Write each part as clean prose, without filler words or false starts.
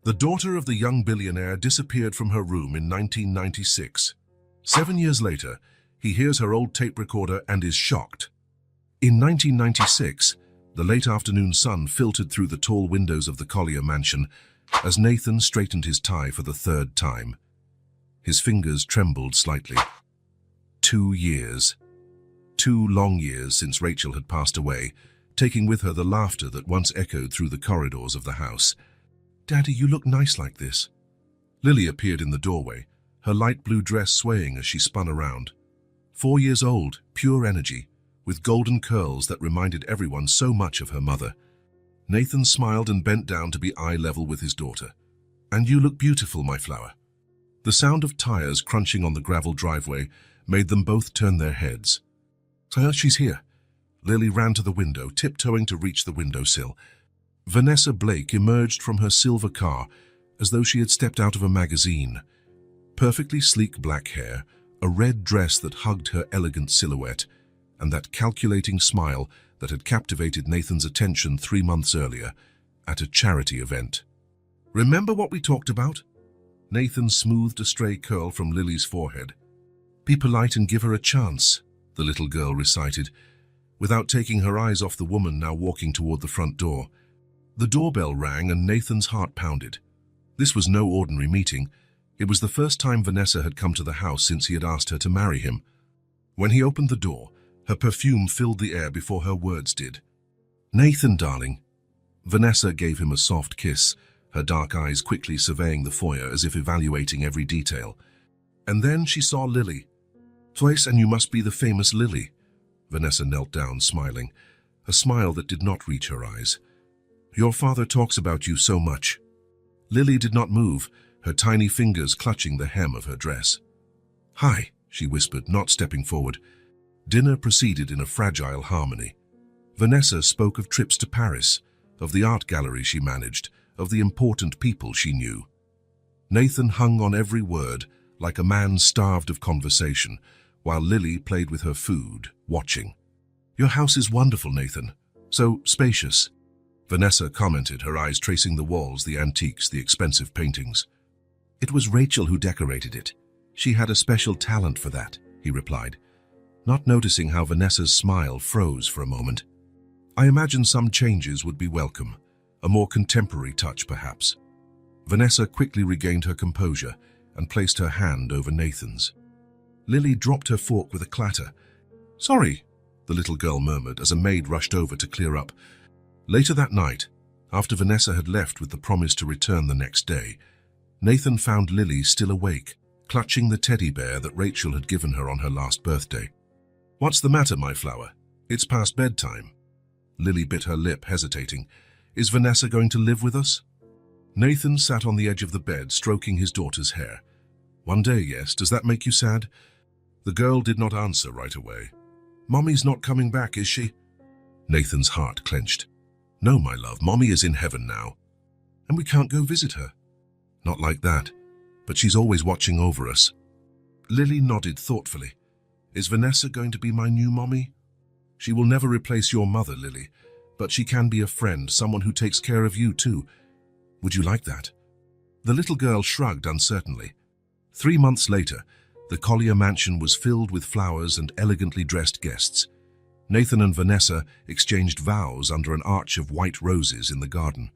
The daughter of the young billionaire disappeared from her room in 1996. 7 years later, he hears her old tape recorder and is shocked. In 1996, the late afternoon sun filtered through the tall windows of the Collier mansion as Nathan straightened his tie for the third time. His fingers trembled slightly. 2 years. 2 long years since Rachel had passed away, taking with her the laughter that once echoed through the corridors of the house. "Daddy, you look nice like this." Lily appeared in the doorway, her light blue dress swaying as she spun around. 4 years old, pure energy, with golden curls that reminded everyone so much of her mother. Nathan smiled and bent down to be eye level with his daughter. "And you look beautiful, my flower." The sound of tires crunching on the gravel driveway made them both turn their heads. "So she's here." Lily ran to the window, tiptoeing to reach the windowsill. Vanessa Blake emerged from her silver car as though she had stepped out of a magazine. Perfectly sleek black hair, a red dress that hugged her elegant silhouette, and that calculating smile that had captivated Nathan's attention 3 months earlier at a charity event. "Remember what we talked about?" Nathan smoothed a stray curl from Lily's forehead. "Be polite and give her a chance," the little girl recited, without taking her eyes off the woman now walking toward the front door. The doorbell rang and Nathan's heart pounded. This was no ordinary meeting. It was the first time Vanessa had come to the house since he had asked her to marry him. When he opened the door, her perfume filled the air before her words did. "Nathan, darling." Vanessa gave him a soft kiss, her dark eyes quickly surveying the foyer as if evaluating every detail. And then she saw Lily. "Twice, and you must be the famous Lily." Vanessa knelt down, smiling, a smile that did not reach her eyes. "Your father talks about you so much." Lily did not move, her tiny fingers clutching the hem of her dress. "Hi," she whispered, not stepping forward. Dinner proceeded in a fragile harmony. Vanessa spoke of trips to Paris, of the art gallery she managed, of the important people she knew. Nathan hung on every word, like a man starved of conversation, while Lily played with her food, watching. "Your house is wonderful, Nathan. So spacious." Vanessa commented, her eyes tracing the walls, the antiques, the expensive paintings. "It was Rachel who decorated it. She had a special talent for that," he replied, not noticing how Vanessa's smile froze for a moment. "I imagine some changes would be welcome, a more contemporary touch perhaps." Vanessa quickly regained her composure and placed her hand over Nathan's. Lily dropped her fork with a clatter. "Sorry," the little girl murmured as a maid rushed over to clear up. Later that night, after Vanessa had left with the promise to return the next day, Nathan found Lily still awake, clutching the teddy bear that Rachel had given her on her last birthday. "What's the matter, my flower? It's past bedtime." Lily bit her lip, hesitating. "Is Vanessa going to live with us?" Nathan sat on the edge of the bed, stroking his daughter's hair. "One day, yes. Does that make you sad?" The girl did not answer right away. "Mommy's not coming back, is she?" Nathan's heart clenched. "No, my love, Mommy is in heaven now." "And we can't go visit her?" "Not like that, but she's always watching over us." Lily nodded thoughtfully. "Is Vanessa going to be my new mommy?" "She will never replace your mother, Lily, but she can be a friend, someone who takes care of you too. Would you like that?" The little girl shrugged uncertainly. 3 months later, the Collier mansion was filled with flowers and elegantly dressed guests. Nathan and Vanessa exchanged vows under an arch of white roses in the garden.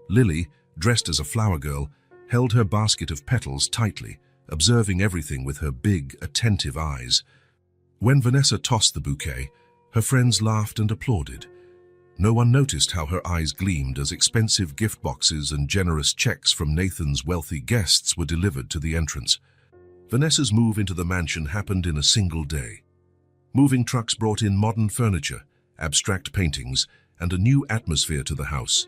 Lily, dressed as a flower girl, held her basket of petals tightly, observing everything with her big, attentive eyes. When Vanessa tossed the bouquet, her friends laughed and applauded. No one noticed how her eyes gleamed as expensive gift boxes and generous checks from Nathan's wealthy guests were delivered to the entrance. Vanessa's move into the mansion happened in a single day. Moving trucks brought in modern furniture, abstract paintings, and a new atmosphere to the house.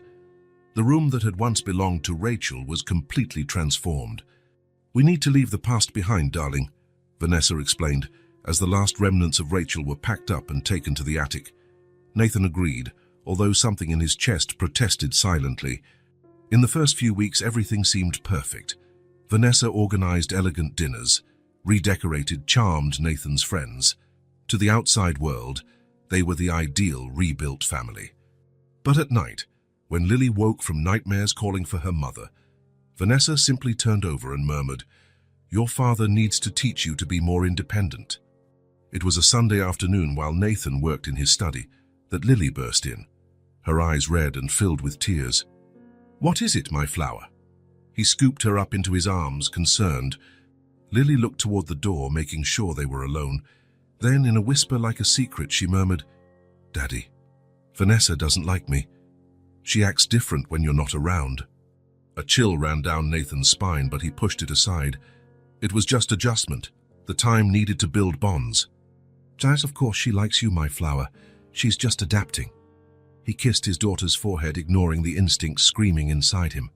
The room that had once belonged to Rachel was completely transformed. "We need to leave the past behind, darling," Vanessa explained, as the last remnants of Rachel were packed up and taken to the attic. Nathan agreed, although something in his chest protested silently. In the first few weeks, everything seemed perfect. Vanessa organized elegant dinners, redecorated charmed Nathan's friends. To the outside world, they were the ideal rebuilt family. But at night, when Lily woke from nightmares calling for her mother, Vanessa simply turned over and murmured, "Your father needs to teach you to be more independent." It was a Sunday afternoon while Nathan worked in his study that Lily burst in, her eyes red and filled with tears. "What is it, my flower?" He scooped her up into his arms, concerned. Lily looked toward the door, making sure they were alone. Then, in a whisper like a secret, she murmured, "Daddy, Vanessa doesn't like me. She acts different when you're not around." A chill ran down Nathan's spine, but he pushed it aside. It was just adjustment. The time needed to build bonds. "Jazz, of course she likes you, my flower. She's just adapting." He kissed his daughter's forehead, ignoring the instinct screaming inside him.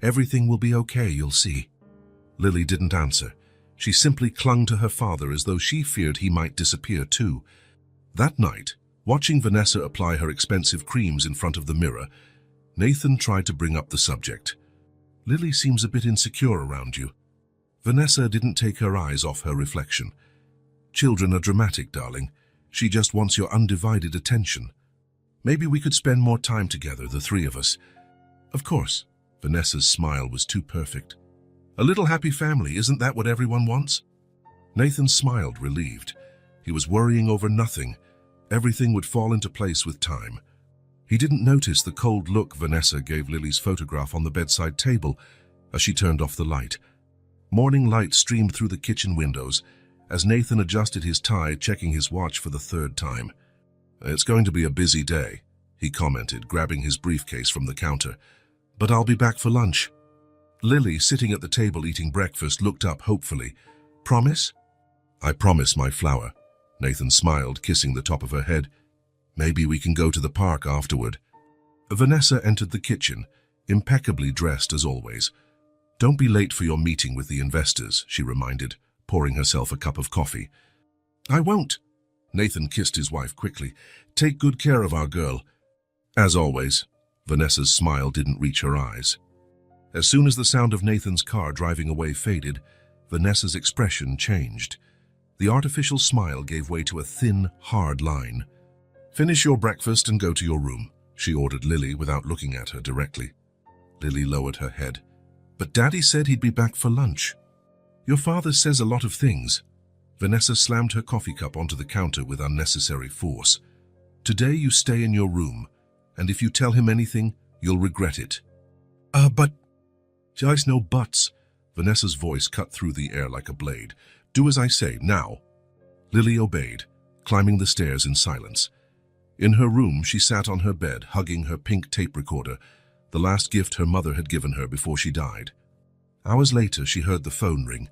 "Everything will be okay, you'll see." Lily didn't answer. She simply clung to her father as though she feared he might disappear too. That night, watching Vanessa apply her expensive creams in front of the mirror, Nathan tried to bring up the subject. "Lily seems a bit insecure around you." Vanessa didn't take her eyes off her reflection. "Children are dramatic, darling. She just wants your undivided attention. Maybe we could spend more time together, the three of us." "Of course." Vanessa's smile was too perfect. "A little happy family, isn't that what everyone wants?" Nathan smiled, relieved. He was worrying over nothing. Everything would fall into place with time. He didn't notice the cold look Vanessa gave Lily's photograph on the bedside table as she turned off the light. Morning light streamed through the kitchen windows as Nathan adjusted his tie, checking his watch for the third time. "It's going to be a busy day," he commented, grabbing his briefcase from the counter. "But I'll be back for lunch." Lily, sitting at the table eating breakfast, looked up hopefully. "Promise?" "I promise, my flower." Nathan smiled, kissing the top of her head. "Maybe we can go to the park afterward." Vanessa entered the kitchen, impeccably dressed as always. "Don't be late for your meeting with the investors," she reminded, pouring herself a cup of coffee. "I won't." Nathan kissed his wife quickly. "Take good care of our girl." As always, Vanessa's smile didn't reach her eyes. As soon as the sound of Nathan's car driving away faded, Vanessa's expression changed. The artificial smile gave way to a thin, hard line. "Finish your breakfast and go to your room," she ordered Lily without looking at her directly. Lily lowered her head. "But Daddy said he'd be back for lunch." "Your father says a lot of things." Vanessa slammed her coffee cup onto the counter with unnecessary force. "Today you stay in your room, and if you tell him anything, you'll regret it." But... "Just no buts." Vanessa's voice cut through the air like a blade. "Do as I say, now." Lily obeyed, climbing the stairs in silence. In her room, she sat on her bed, hugging her pink tape recorder, the last gift her mother had given her before she died. Hours later, she heard the phone ring.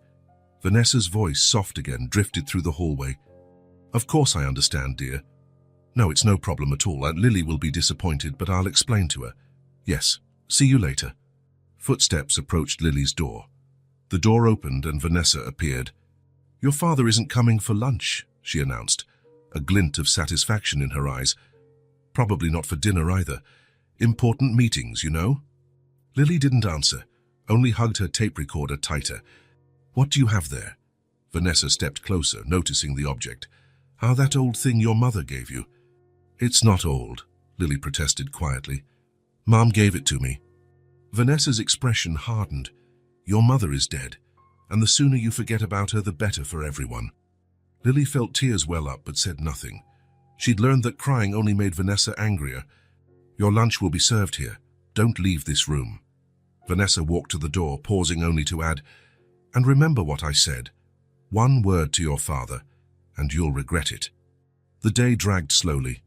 Vanessa's voice, soft again, drifted through the hallway. "Of course I understand, dear. No, it's no problem at all. Lily will be disappointed, but I'll explain to her. Yes, see you later." Footsteps approached Lily's door. The door opened and Vanessa appeared. "Your father isn't coming for lunch," she announced, a glint of satisfaction in her eyes. "Probably not for dinner either. Important meetings, you know." Lily didn't answer, only hugged her tape recorder tighter. "What do you have there?" Vanessa stepped closer, noticing the object. "Ah, that old thing your mother gave you." "It's not old," Lily protested quietly. "Mom gave it to me." Vanessa's expression hardened. "Your mother is dead, and the sooner you forget about her, the better for everyone." Lily felt tears well up but said nothing. She'd learned that crying only made Vanessa angrier. "Your lunch will be served here. Don't leave this room." Vanessa walked to the door, pausing only to add, "And remember what I said. One word to your father, and you'll regret it." The day dragged slowly.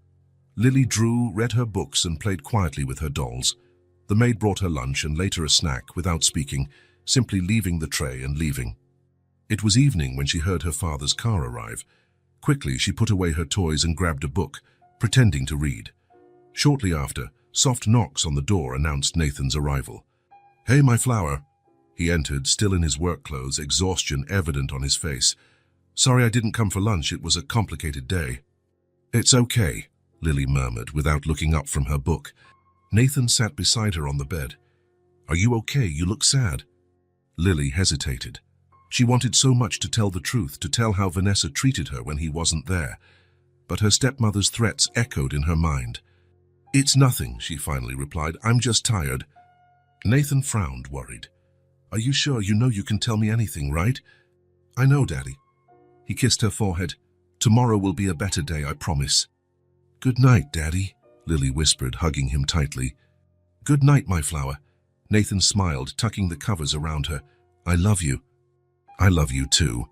Lily drew, read her books, and played quietly with her dolls. The maid brought her lunch and later a snack without speaking, simply leaving the tray and leaving. It was evening when she heard her father's car arrive. Quickly, she put away her toys and grabbed a book, pretending to read. Shortly after, soft knocks on the door announced Nathan's arrival. "Hey, my flower." He entered, still in his work clothes, exhaustion evident on his face. "Sorry I didn't come for lunch. It was a complicated day." "It's okay," Lily murmured without looking up from her book. Nathan sat beside her on the bed. "Are you okay? You look sad." Lily hesitated. She wanted so much to tell the truth, to tell how Vanessa treated her when he wasn't there. But her stepmother's threats echoed in her mind. "It's nothing," she finally replied. "I'm just tired." Nathan frowned, worried. Are you sure you know you can tell me anything, right? I know, Daddy. He kissed her forehead. Tomorrow will be a better day, I promise. Good night, Daddy, Lily whispered, hugging him tightly. Good night, my flower. Nathan smiled, tucking the covers around her. I love you. I love you too.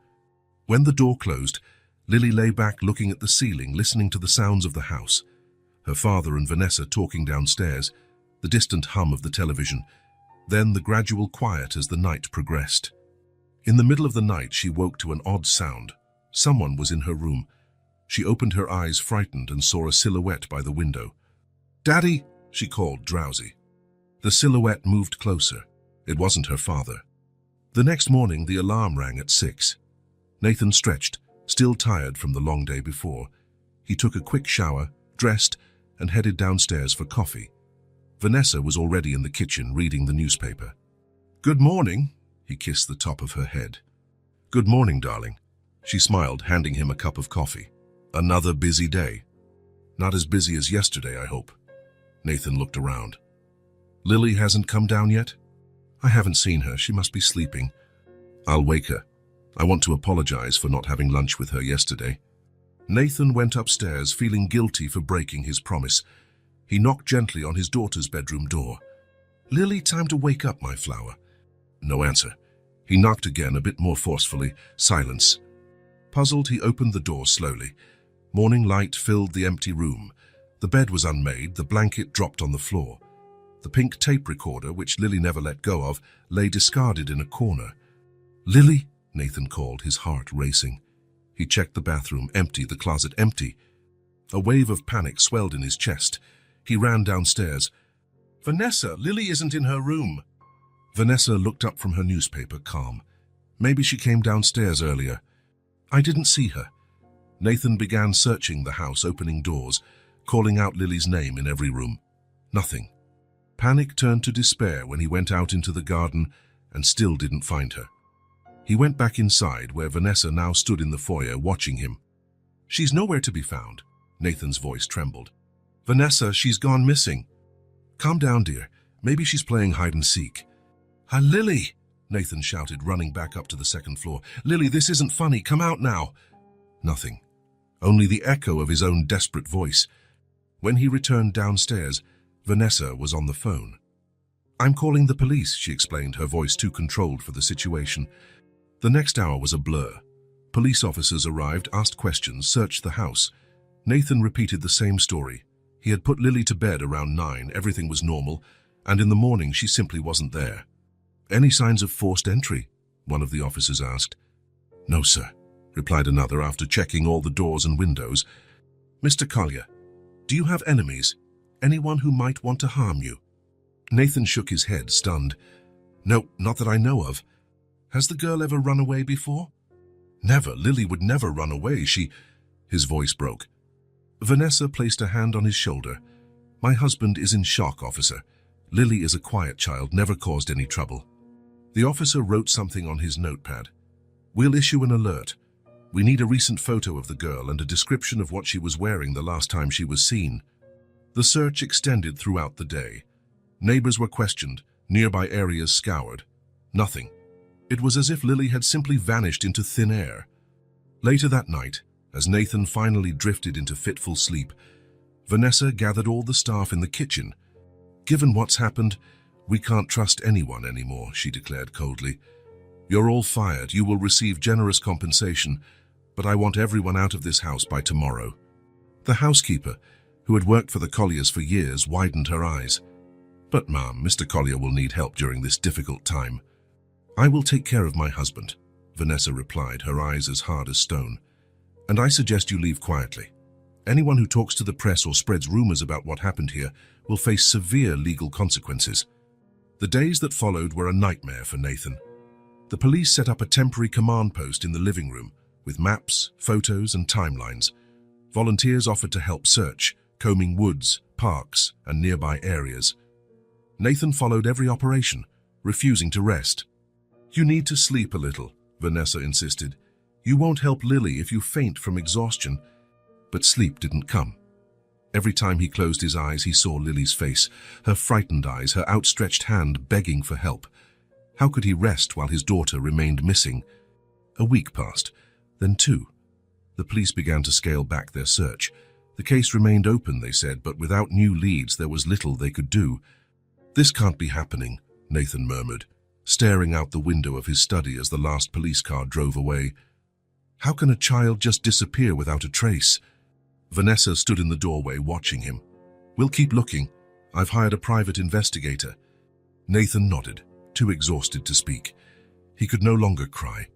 When the door closed, Lily lay back looking at the ceiling, listening to the sounds of the house. Her father and Vanessa talking downstairs, the distant hum of the television, then the gradual quiet as the night progressed. In the middle of the night, she woke to an odd sound. Someone was in her room. She opened her eyes, frightened, and saw a silhouette by the window. Daddy, she called, drowsy. The silhouette moved closer. It wasn't her father. The next morning, the alarm rang at 6. Nathan stretched, still tired from the long day before. He took a quick shower, dressed, and headed downstairs for coffee. Vanessa was already in the kitchen reading the newspaper. Good morning, he kissed the top of her head. Good morning, darling. She smiled, handing him a cup of coffee. Another busy day. Not as busy as yesterday, I hope. Nathan looked around. Lily hasn't come down yet? I haven't seen her. She must be sleeping. I'll wake her. I want to apologize for not having lunch with her yesterday. Nathan went upstairs, feeling guilty for breaking his promise. He knocked gently on his daughter's bedroom door. Lily, time to wake up, my flower. No answer. He knocked again, a bit more forcefully. Silence. Puzzled, he opened the door slowly. Morning light filled the empty room. The bed was unmade, the blanket dropped on the floor. The pink tape recorder, which Lily never let go of, lay discarded in a corner. Lily, Nathan called, his heart racing. He checked the bathroom, empty, the closet empty. A wave of panic swelled in his chest. He ran downstairs. Vanessa, Lily isn't in her room. Vanessa looked up from her newspaper, calm. Maybe she came downstairs earlier. I didn't see her. Nathan began searching the house, opening doors, calling out Lily's name in every room. Nothing. Panic turned to despair when he went out into the garden and still didn't find her. He went back inside, where Vanessa now stood in the foyer watching him. She's nowhere to be found. Nathan's voice trembled. Vanessa, she's gone missing. Calm down, dear. Maybe she's playing hide and seek. Lily, Nathan shouted, running back up to the second floor. Lily, this isn't funny. Come out now. Nothing. Only the echo of his own desperate voice. When he returned downstairs, Vanessa was on the phone. I'm calling the police, she explained, her voice too controlled for the situation. The next hour was a blur. Police officers arrived, asked questions, searched the house. Nathan repeated the same story. He had put Lily to bed around 9, everything was normal, and in the morning she simply wasn't there. Any signs of forced entry? One of the officers asked. No, sir, replied another after checking all the doors and windows. Mr. Collier, do you have enemies? Anyone who might want to harm you? Nathan shook his head, stunned. No, not that I know of. Has the girl ever run away before? Never. Lily would never run away. His voice broke. Vanessa placed a hand on his shoulder. My husband is in shock, officer. Lily is a quiet child, never caused any trouble. The officer wrote something on his notepad. We'll issue an alert. We need a recent photo of the girl and a description of what she was wearing the last time she was seen. The search extended throughout the day. Neighbors were questioned, nearby areas scoured. Nothing. It was as if Lily had simply vanished into thin air. Later that night, as Nathan finally drifted into fitful sleep, Vanessa gathered all the staff in the kitchen. Given what's happened, we can't trust anyone anymore, she declared coldly. You're all fired. You will receive generous compensation, but I want everyone out of this house by tomorrow. The housekeeper, who had worked for the Colliers for years, widened her eyes. But, ma'am, Mr. Collier will need help during this difficult time. I will take care of my husband, Vanessa replied, her eyes as hard as stone. And I suggest you leave quietly. Anyone who talks to the press or spreads rumors about what happened here will face severe legal consequences. The days that followed were a nightmare for Nathan. The police set up a temporary command post in the living room with maps, photos, and timelines. Volunteers offered to help search, combing woods, parks, and nearby areas. Nathan followed every operation, refusing to rest. You need to sleep a little, Vanessa insisted. You won't help Lily if you faint from exhaustion. But sleep didn't come. Every time he closed his eyes, he saw Lily's face, her frightened eyes, her outstretched hand begging for help. How could he rest while his daughter remained missing? A week passed, then 2. The police began to scale back their search. The case remained open, they said, but without new leads there was little they could do. "This can't be happening," Nathan murmured, staring out the window of his study as the last police car drove away. "How can a child just disappear without a trace?" Vanessa stood in the doorway watching him. "We'll keep looking. I've hired a private investigator." Nathan nodded, too exhausted to speak. He could no longer cry.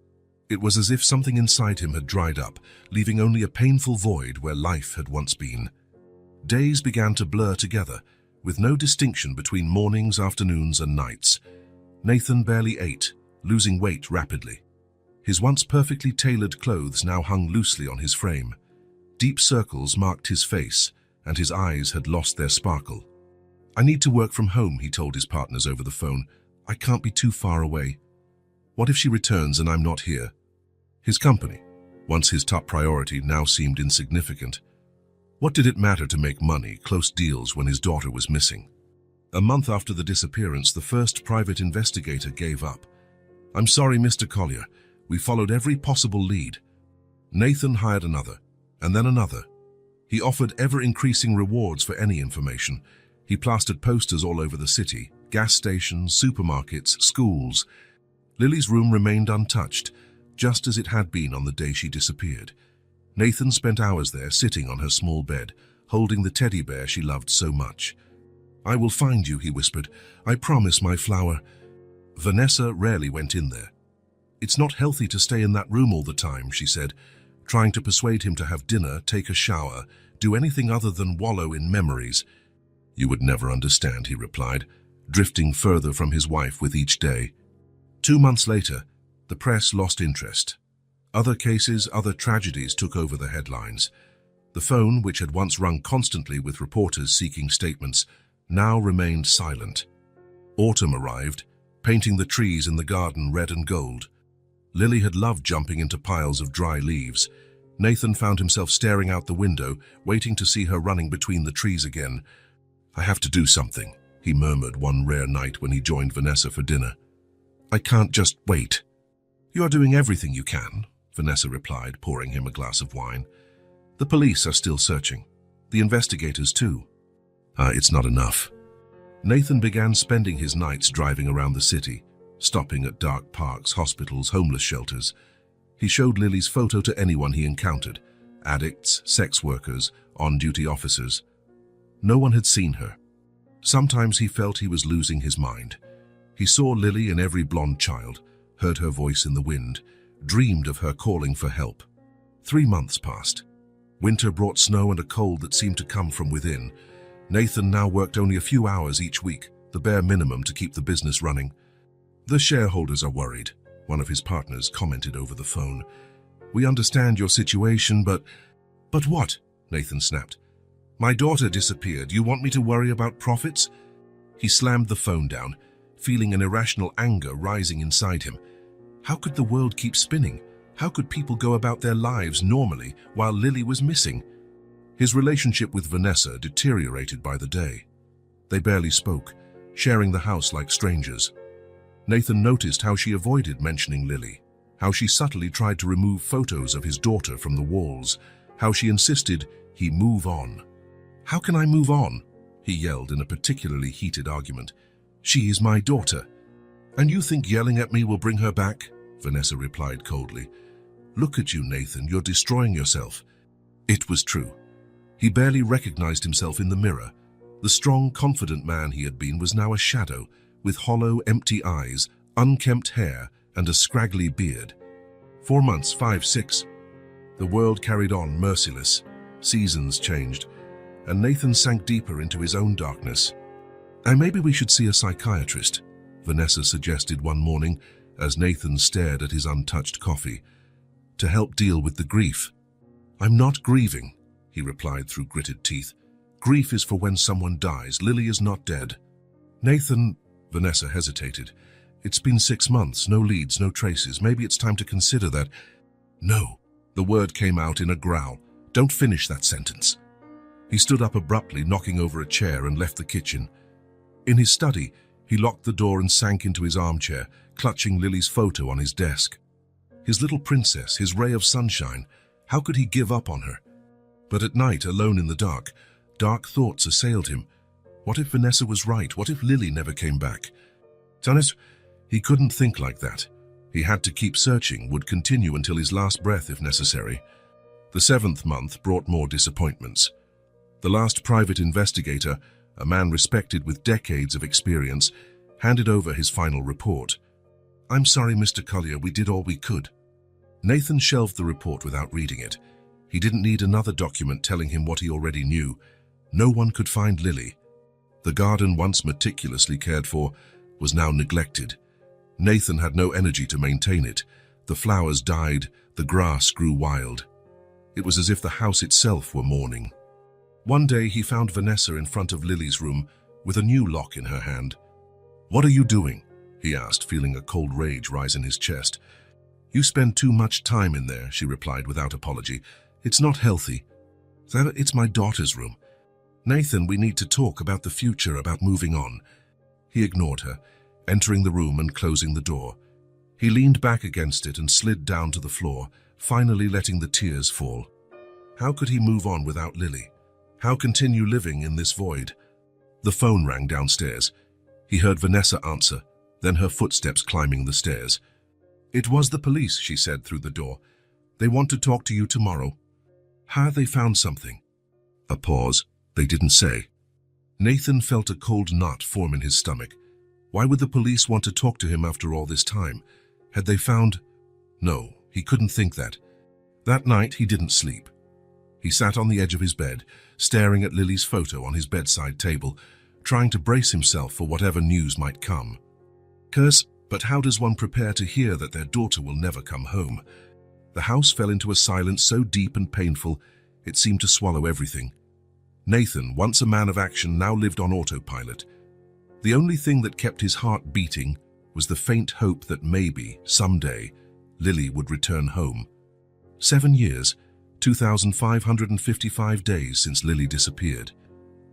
It was as if something inside him had dried up, leaving only a painful void where life had once been. Days began to blur together, with no distinction between mornings, afternoons, and nights. Nathan barely ate, losing weight rapidly. His once perfectly tailored clothes now hung loosely on his frame. Deep circles marked his face, and his eyes had lost their sparkle. "I need to work from home," he told his partners over the phone. "I can't be too far away. What if she returns and I'm not here?" His company, once his top priority, now seemed insignificant. What did it matter to make money, close deals, when his daughter was missing? A month after the disappearance, the first private investigator gave up. "I'm sorry, Mr. Collier. We followed every possible lead." Nathan hired another, and then another. He offered ever-increasing rewards for any information. He plastered posters all over the city, gas stations, supermarkets, schools. Lily's room remained untouched, just as it had been on the day she disappeared. Nathan spent hours there, sitting on her small bed, holding the teddy bear she loved so much. "I will find you," he whispered. "I promise, my flower." Vanessa rarely went in there. "It's not healthy to stay in that room all the time," she said, trying to persuade him to have dinner, take a shower, do anything other than wallow in memories. "You would never understand," he replied, drifting further from his wife with each day. 2 months later, the press lost interest. Other cases, other tragedies took over the headlines. The phone, which had once rung constantly with reporters seeking statements, now remained silent. Autumn arrived, painting the trees in the garden red and gold. Lily had loved jumping into piles of dry leaves. Nathan found himself staring out the window, waiting to see her running between the trees again. "I have to do something," he murmured one rare night when he joined Vanessa for dinner. "I can't just wait." "You are doing everything you can," Vanessa replied, pouring him a glass of wine. "The police are still searching. The investigators too." It's not enough." Nathan began spending his nights driving around the city, stopping at dark parks, hospitals, homeless shelters. He showed Lily's photo to anyone he encountered: addicts, sex workers, on-duty officers. No one had seen her. Sometimes he felt he was losing his mind. He saw Lily in every blonde child, heard her voice in the wind, dreamed of her calling for help. 3 months passed. Winter brought snow and a cold that seemed to come from within. Nathan now worked only a few hours each week, the bare minimum to keep the business running. "The shareholders are worried," one of his partners commented over the phone. "We understand your situation, but..." "But what?" Nathan snapped. "My daughter disappeared. You want me to worry about profits?" He slammed the phone down, feeling an irrational anger rising inside him. How could the world keep spinning? How could people go about their lives normally while Lily was missing? His relationship with Vanessa deteriorated by the day. They barely spoke, sharing the house like strangers. Nathan noticed how she avoided mentioning Lily, how she subtly tried to remove photos of his daughter from the walls, how she insisted he move on. "How can I move on?" he yelled in a particularly heated argument. "She is my daughter." "And you think yelling at me will bring her back?" Vanessa replied coldly. "Look at you, Nathan, you're destroying yourself." It was true. He barely recognized himself in the mirror. The strong, confident man he had been was now a shadow, with hollow, empty eyes, unkempt hair, and a scraggly beard. 4 months, 5, 6. The world carried on, merciless. Seasons changed, and Nathan sank deeper into his own darkness. "Maybe we should see a psychiatrist," Vanessa suggested one morning as Nathan stared at his untouched coffee, "to help deal with the grief." "I'm not grieving," he replied through gritted teeth. "Grief is for when someone dies. Lily is not dead." "Nathan," Vanessa hesitated. "It's been 6 months, no leads, no traces. Maybe it's time to consider that." "No," the word came out in a growl. "Don't finish that sentence." He stood up abruptly, knocking over a chair, and left the kitchen. In his study, he locked the door and sank into his armchair, clutching Lily's photo on his desk. His little princess, his ray of sunshine. How could he give up on her? But at night, alone in the dark, dark thoughts assailed him. What if Vanessa was right? What if Lily never came back? Honest, he couldn't think like that. He had to keep searching, would continue until his last breath if necessary. The 7th month brought more disappointments. The last private investigator, a man respected with decades of experience, handed over his final report. "I'm sorry, Mr. Collier, we did all we could." Nathan shelved the report without reading it. He didn't need another document telling him what he already knew. No one could find Lily. The garden, once meticulously cared for, was now neglected. Nathan had no energy to maintain it. The flowers died, the grass grew wild. It was as if the house itself were mourning. One day he found Vanessa in front of Lily's room with a new lock in her hand. "What are you doing?" he asked, feeling a cold rage rise in his chest. "You spend too much time in there," she replied without apology. "It's not healthy." "It's my daughter's room." "Nathan, we need to talk about the future, about moving on." He ignored her, entering the room and closing the door. He leaned back against it and slid down to the floor, finally letting the tears fall. How could he move on without Lily? How continue living in this void? The phone rang downstairs. He heard Vanessa answer, then her footsteps climbing the stairs. "It was the police," she said through the door. "They want to talk to you tomorrow." "How they found something?" A pause. They didn't say. Nathan felt a cold knot form in his stomach. Why would the police want to talk to him after all this time? Had they found... No, he couldn't think that. That night he didn't sleep. He sat on the edge of his bed, staring at Lily's photo on his bedside table, trying to brace himself for whatever news might come. But how does one prepare to hear that their daughter will never come home? The house fell into a silence so deep and painful, it seemed to swallow everything. Nathan, once a man of action, now lived on autopilot. The only thing that kept his heart beating was the faint hope that maybe, someday, Lily would return home. 7 years, 2,555 days since Lily disappeared.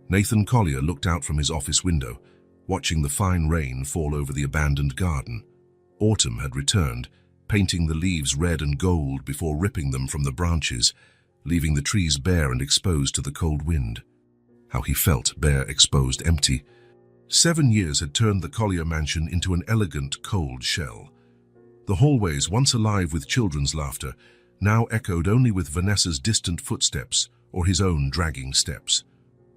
Nathan Collier looked out from his office window, watching the fine rain fall over the abandoned garden. Autumn had returned, painting the leaves red and gold before ripping them from the branches, leaving the trees bare and exposed to the cold wind. How he felt, bare, exposed, empty. 7 years had turned the Collier mansion into an elegant, cold shell. The hallways, once alive with children's laughter, now echoed only with Vanessa's distant footsteps or his own dragging steps.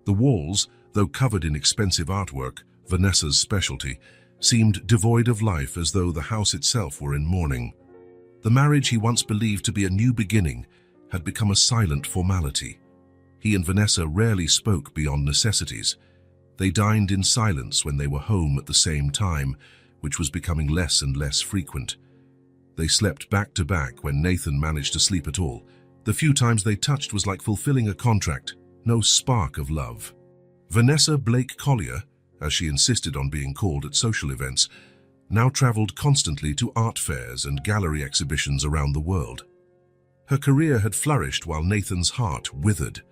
The walls, though covered in expensive artwork, Vanessa's specialty, seemed devoid of life, as though the house itself were in mourning. The marriage he once believed to be a new beginning had become a silent formality. He and Vanessa rarely spoke beyond necessities. They dined in silence when they were home at the same time, which was becoming less and less frequent. They slept back to back when Nathan managed to sleep at all. The few times they touched was like fulfilling a contract, no spark of love. Vanessa Blake Collier, as she insisted on being called at social events, now traveled constantly to art fairs and gallery exhibitions around the world. Her career had flourished while Nathan's heart withered.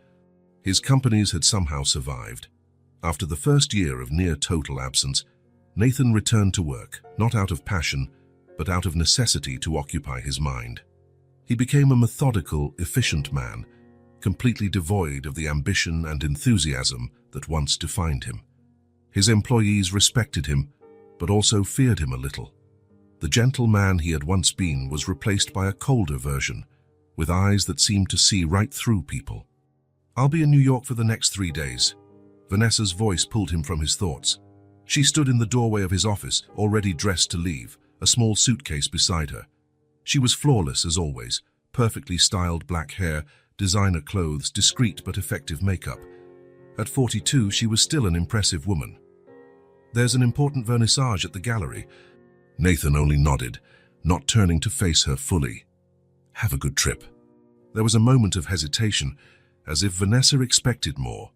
His companies had somehow survived. After the first year of near-total absence, Nathan returned to work, not out of passion, but out of necessity to occupy his mind. He became a methodical, efficient man, completely devoid of the ambition and enthusiasm that once defined him. His employees respected him, but also feared him a little. The gentle man he had once been was replaced by a colder version, with eyes that seemed to see right through people. "I'll be in New York for the next 3 days." Vanessa's voice pulled him from his thoughts. She stood in the doorway of his office, already dressed to leave, a small suitcase beside her. She was flawless as always, perfectly styled black hair, designer clothes, discreet but effective makeup. At 42, she was still an impressive woman. "There's an important vernissage at the gallery." Nathan only nodded, not turning to face her fully. "Have a good trip." There was a moment of hesitation, as if Vanessa expected more.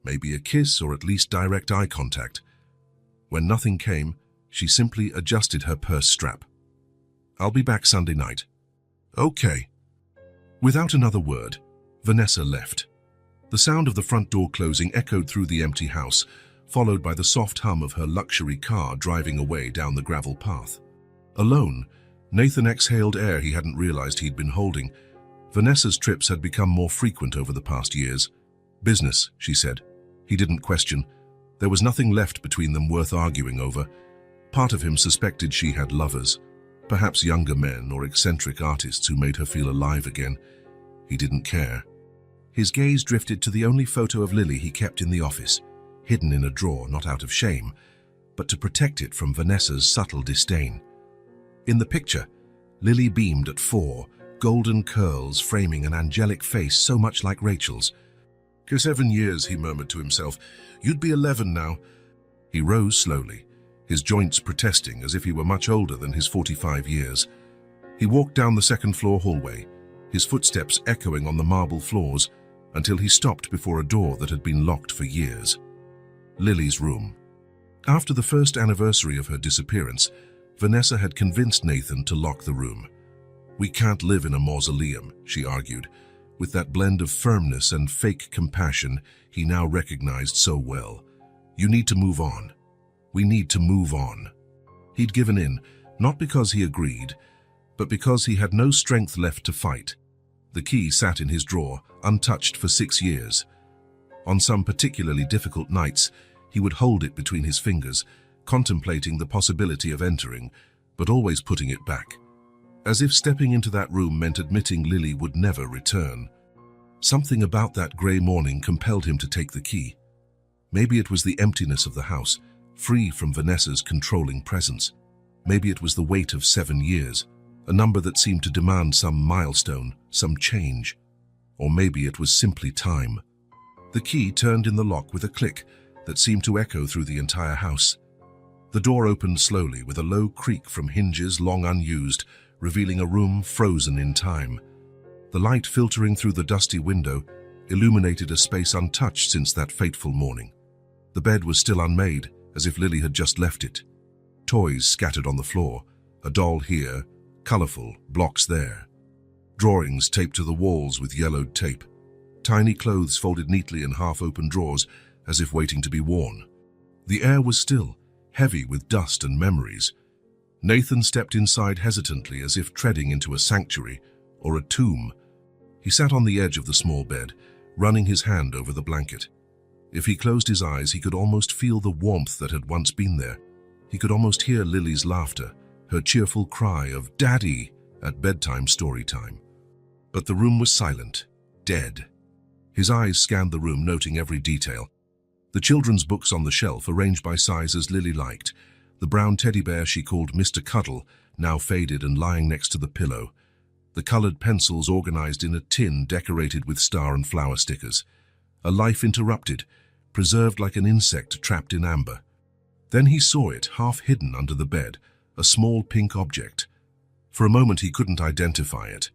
Maybe a kiss or at least direct eye contact. When nothing came, she simply adjusted her purse strap. "I'll be back Sunday night." "Okay." Without another word, Vanessa left. The sound of the front door closing echoed through the empty house, followed by the soft hum of her luxury car driving away down the gravel path. Alone, Nathan exhaled air he hadn't realized he'd been holding. Vanessa's trips had become more frequent over the past years. Business, she said. He didn't question. There was nothing left between them worth arguing over. Part of him suspected she had lovers, perhaps younger men or eccentric artists who made her feel alive again. He didn't care. His gaze drifted to the only photo of Lily he kept in the office, hidden in a drawer, not out of shame, but to protect it from Vanessa's subtle disdain. In the picture, Lily beamed at 4, golden curls framing an angelic face so much like Rachel's. 7 years, he murmured to himself. You'd be 11 now. He rose slowly, his joints protesting as if he were much older than his 45 years. He walked down the second-floor hallway, his footsteps echoing on the marble floors, until he stopped before a door that had been locked for years. Lily's room. After the first anniversary of her disappearance, Vanessa had convinced Nathan to lock the room. "We can't live in a mausoleum," she argued, with that blend of firmness and fake compassion he now recognized so well. "You need to move on. We need to move on." He'd given in, not because he agreed, but because he had no strength left to fight. The key sat in his drawer, untouched for 6 years. On some particularly difficult nights, he would hold it between his fingers, contemplating the possibility of entering, but always putting it back, as if stepping into that room meant admitting Lily would never return. Something about that grey morning compelled him to take the key. Maybe it was the emptiness of the house, free from Vanessa's controlling presence. Maybe it was the weight of 7 years, a number that seemed to demand some milestone, some change. Or maybe it was simply time. The key turned in the lock with a click that seemed to echo through the entire house. The door opened slowly with a low creak from hinges long unused, revealing a room frozen in time. The light filtering through the dusty window illuminated a space untouched since that fateful morning. The bed was still unmade, as if Lily had just left it. Toys scattered on the floor, a doll here, colorful, blocks there. Drawings taped to the walls with yellowed tape. Tiny clothes folded neatly in half-open drawers, as if waiting to be worn. The air was still, heavy with dust and memories. Nathan stepped inside hesitantly, as if treading into a sanctuary or a tomb. He sat on the edge of the small bed, running his hand over the blanket. If he closed his eyes, he could almost feel the warmth that had once been there. He could almost hear Lily's laughter, her cheerful cry of "Daddy" at bedtime story time. But the room was silent, dead. His eyes scanned the room, noting every detail. The children's books on the shelf, arranged by size as Lily liked. The brown teddy bear she called Mr. Cuddle, now faded and lying next to the pillow. The colored pencils organized in a tin decorated with star and flower stickers. A life interrupted, preserved like an insect trapped in amber. Then he saw it, half hidden under the bed, a small pink object. For a moment he couldn't identify it.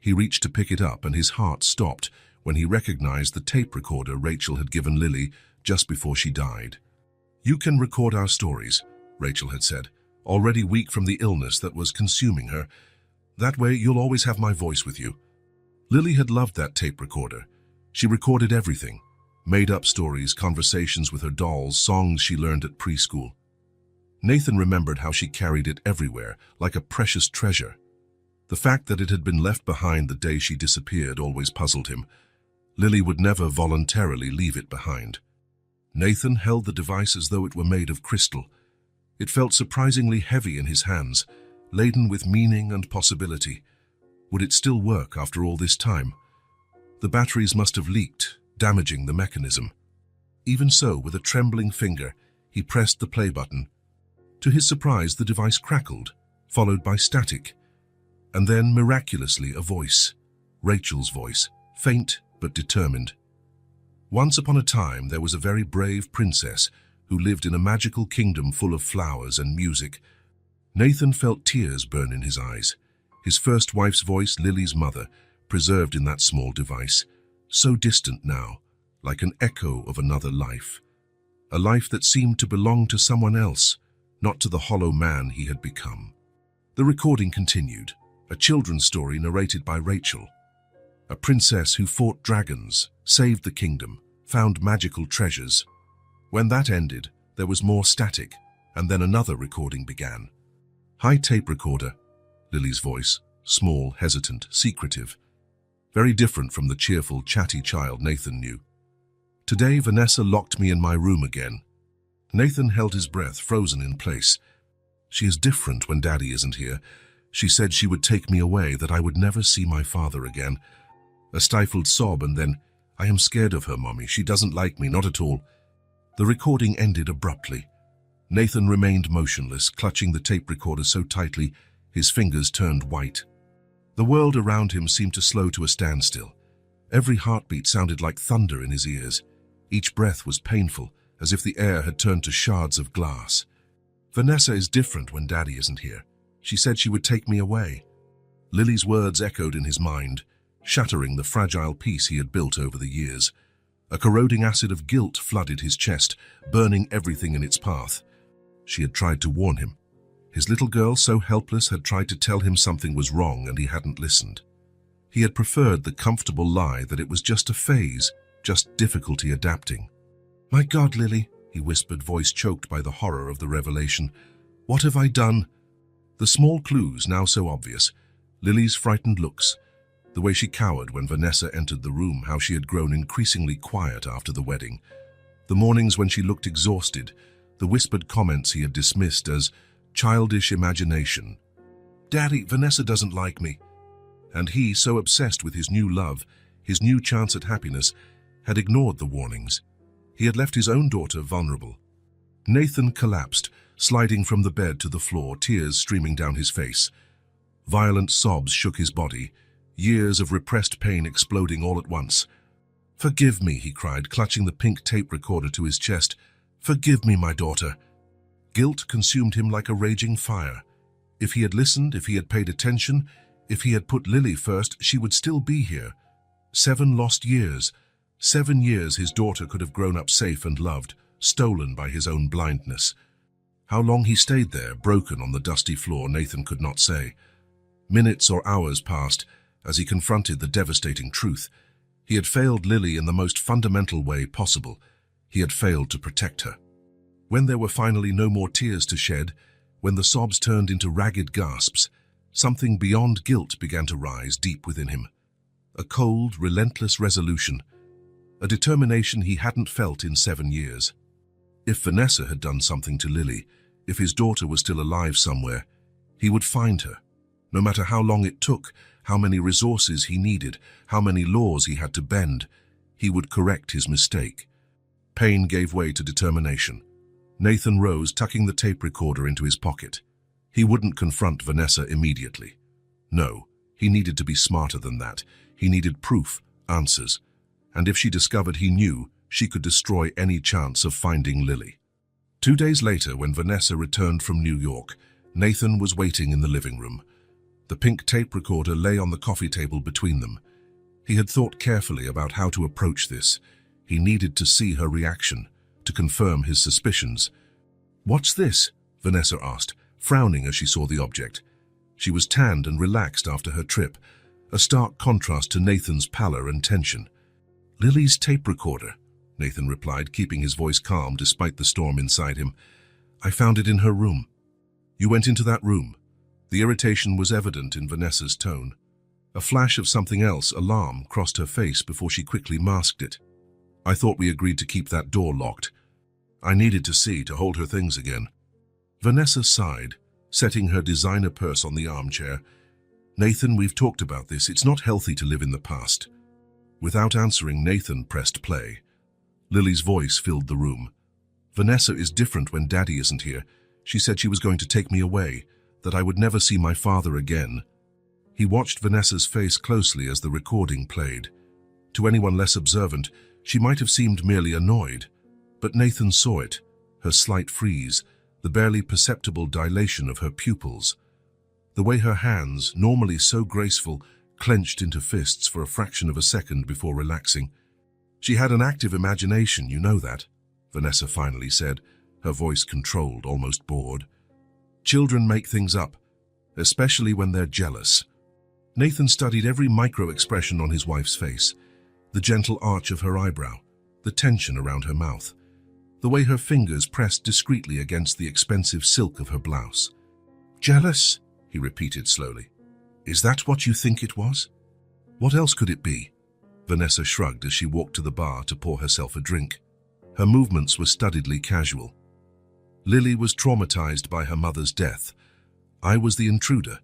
He reached to pick it up, and his heart stopped when he recognized the tape recorder Rachel had given Lily just before she died. "You can record our stories," Rachel had said, already weak from the illness that was consuming her. "That way you'll always have my voice with you." Lily had loved that tape recorder. She recorded everything. Made-up stories, conversations with her dolls, songs she learned at preschool. Nathan remembered how she carried it everywhere, like a precious treasure. The fact that it had been left behind the day she disappeared always puzzled him. Lily would never voluntarily leave it behind. Nathan held the device as though it were made of crystal. It felt surprisingly heavy in his hands, laden with meaning and possibility. Would it still work after all this time? The batteries must have leaked, damaging the mechanism. Even so, with a trembling finger, he pressed the play button. To his surprise, the device crackled, followed by static. And then, miraculously, a voice. Rachel's voice, faint but determined. "Once upon a time, there was a very brave princess who lived in a magical kingdom full of flowers and music." Nathan felt tears burn in his eyes. His first wife's voice, Lily's mother, preserved in that small device, so distant now, like an echo of another life. A life that seemed to belong to someone else, not to the hollow man he had become. The recording continued, a children's story narrated by Rachel. A princess who fought dragons, saved the kingdom, found magical treasures. When that ended, there was more static, and then another recording began. Hi, tape recorder, Lily's voice, small, hesitant, secretive. Very different from the cheerful, chatty child Nathan knew. Today, Vanessa locked me in my room again. Nathan held his breath, frozen in place. She is different when Daddy isn't here. She said she would take me away, that I would never see my father again. A stifled sob, and then, I am scared of her, Mommy. She doesn't like me, not at all. The recording ended abruptly. Nathan remained motionless, clutching the tape recorder so tightly, his fingers turned white. The world around him seemed to slow to a standstill. Every heartbeat sounded like thunder in his ears. Each breath was painful, as if the air had turned to shards of glass. Vanessa is different when Daddy isn't here. She said she would take me away. Lily's words echoed in his mind, shattering the fragile peace he had built over the years. A corroding acid of guilt flooded his chest, burning everything in its path. She had tried to warn him. His little girl, so helpless, had tried to tell him something was wrong, and he hadn't listened. He had preferred the comfortable lie that it was just a phase, just difficulty adapting. "My God, Lily," he whispered, voice choked by the horror of the revelation. "What have I done?" The small clues now so obvious. Lily's frightened looks, the way she cowered when Vanessa entered the room, how she had grown increasingly quiet after the wedding. The mornings when she looked exhausted, the whispered comments he had dismissed as childish imagination. "Daddy, Vanessa doesn't like me." And he, so obsessed with his new love, his new chance at happiness, had ignored the warnings. He had left his own daughter vulnerable. Nathan collapsed, sliding from the bed to the floor, tears streaming down his face. Violent sobs shook his body, years of repressed pain exploding all at once. "Forgive me," he cried, clutching the pink tape recorder to his chest. "Forgive me, my daughter." Guilt consumed him like a raging fire. If he had listened, if he had paid attention, if he had put Lily first, she would still be here. 7 lost years. 7 years his daughter could have grown up safe and loved, stolen by his own blindness. How long he stayed there, broken on the dusty floor, Nathan could not say. Minutes or hours passed as he confronted the devastating truth. He had failed Lily in the most fundamental way possible. He had failed to protect her. When there were finally no more tears to shed, when the sobs turned into ragged gasps, something beyond guilt began to rise deep within him. A cold, relentless resolution, a determination he hadn't felt in 7 years. If Vanessa had done something to Lily, if his daughter was still alive somewhere, he would find her. No matter how long it took, how many resources he needed, how many laws he had to bend, he would correct his mistake. Pain gave way to determination. Nathan rose, tucking the tape recorder into his pocket. He wouldn't confront Vanessa immediately. No, he needed to be smarter than that. He needed proof, answers. And if she discovered he knew, she could destroy any chance of finding Lily. 2 days later, when Vanessa returned from New York, Nathan was waiting in the living room. The pink tape recorder lay on the coffee table between them. He had thought carefully about how to approach this. He needed to see her reaction, to confirm his suspicions. "What's this?" Vanessa asked, frowning as she saw the object. She was tanned and relaxed after her trip, a stark contrast to Nathan's pallor and tension. "Lily's tape recorder," Nathan replied, keeping his voice calm despite the storm inside him. "I found it in her room." "You went into that room?" The irritation was evident in Vanessa's tone. A flash of something else, alarm, crossed her face before she quickly masked it. "I thought we agreed to keep that door locked. I needed to see, to hold her things again." Vanessa sighed, setting her designer purse on the armchair. "Nathan, we've talked about this. It's not healthy to live in the past." Without answering, Nathan pressed play. Lily's voice filled the room. "Vanessa is different when Daddy isn't here. She said she was going to take me away, that I would never see my father again." He watched Vanessa's face closely as the recording played. To anyone less observant, she might have seemed merely annoyed. But Nathan saw it, her slight freeze, the barely perceptible dilation of her pupils. The way her hands, normally so graceful, clenched into fists for a fraction of a second before relaxing. "She had an active imagination, you know that," Vanessa finally said, her voice controlled, almost bored. "Children make things up, especially when they're jealous." Nathan studied every micro-expression on his wife's face, the gentle arch of her eyebrow, the tension around her mouth, the way her fingers pressed discreetly against the expensive silk of her blouse. Jealous? He repeated slowly. Is that what you think it was? What else could it be? Vanessa shrugged as she walked to the bar to pour herself a drink. Her movements were studiedly casual. Lily was traumatized by her mother's death. I was the intruder.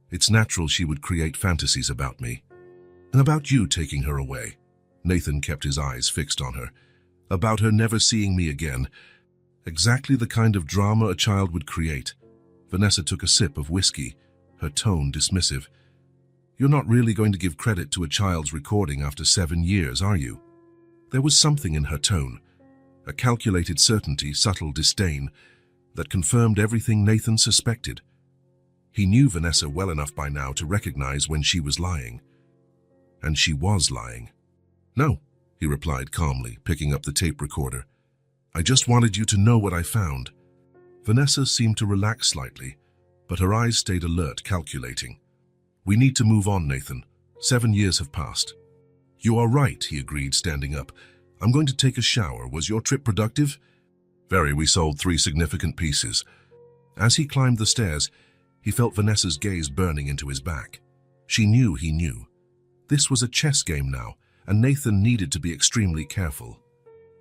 It's natural she would create fantasies about me. And about you taking her away. Nathan kept his eyes fixed on her. About her never seeing me again. Exactly the kind of drama a child would create. Vanessa took a sip of whiskey, her tone dismissive. You're not really going to give credit to a child's recording after 7 years, are you? There was something in her tone, a calculated certainty, subtle disdain, that confirmed everything Nathan suspected. He knew Vanessa well enough by now to recognize when she was lying. And she was lying. No, he replied calmly, picking up the tape recorder. I just wanted you to know what I found. Vanessa seemed to relax slightly, but her eyes stayed alert, calculating. We need to move on, Nathan. 7 years have passed. You are right, he agreed, standing up. I'm going to take a shower. Was your trip productive? Very. We sold 3 significant pieces. As he climbed the stairs, he felt Vanessa's gaze burning into his back. She knew he knew. This was a chess game now, and Nathan needed to be extremely careful.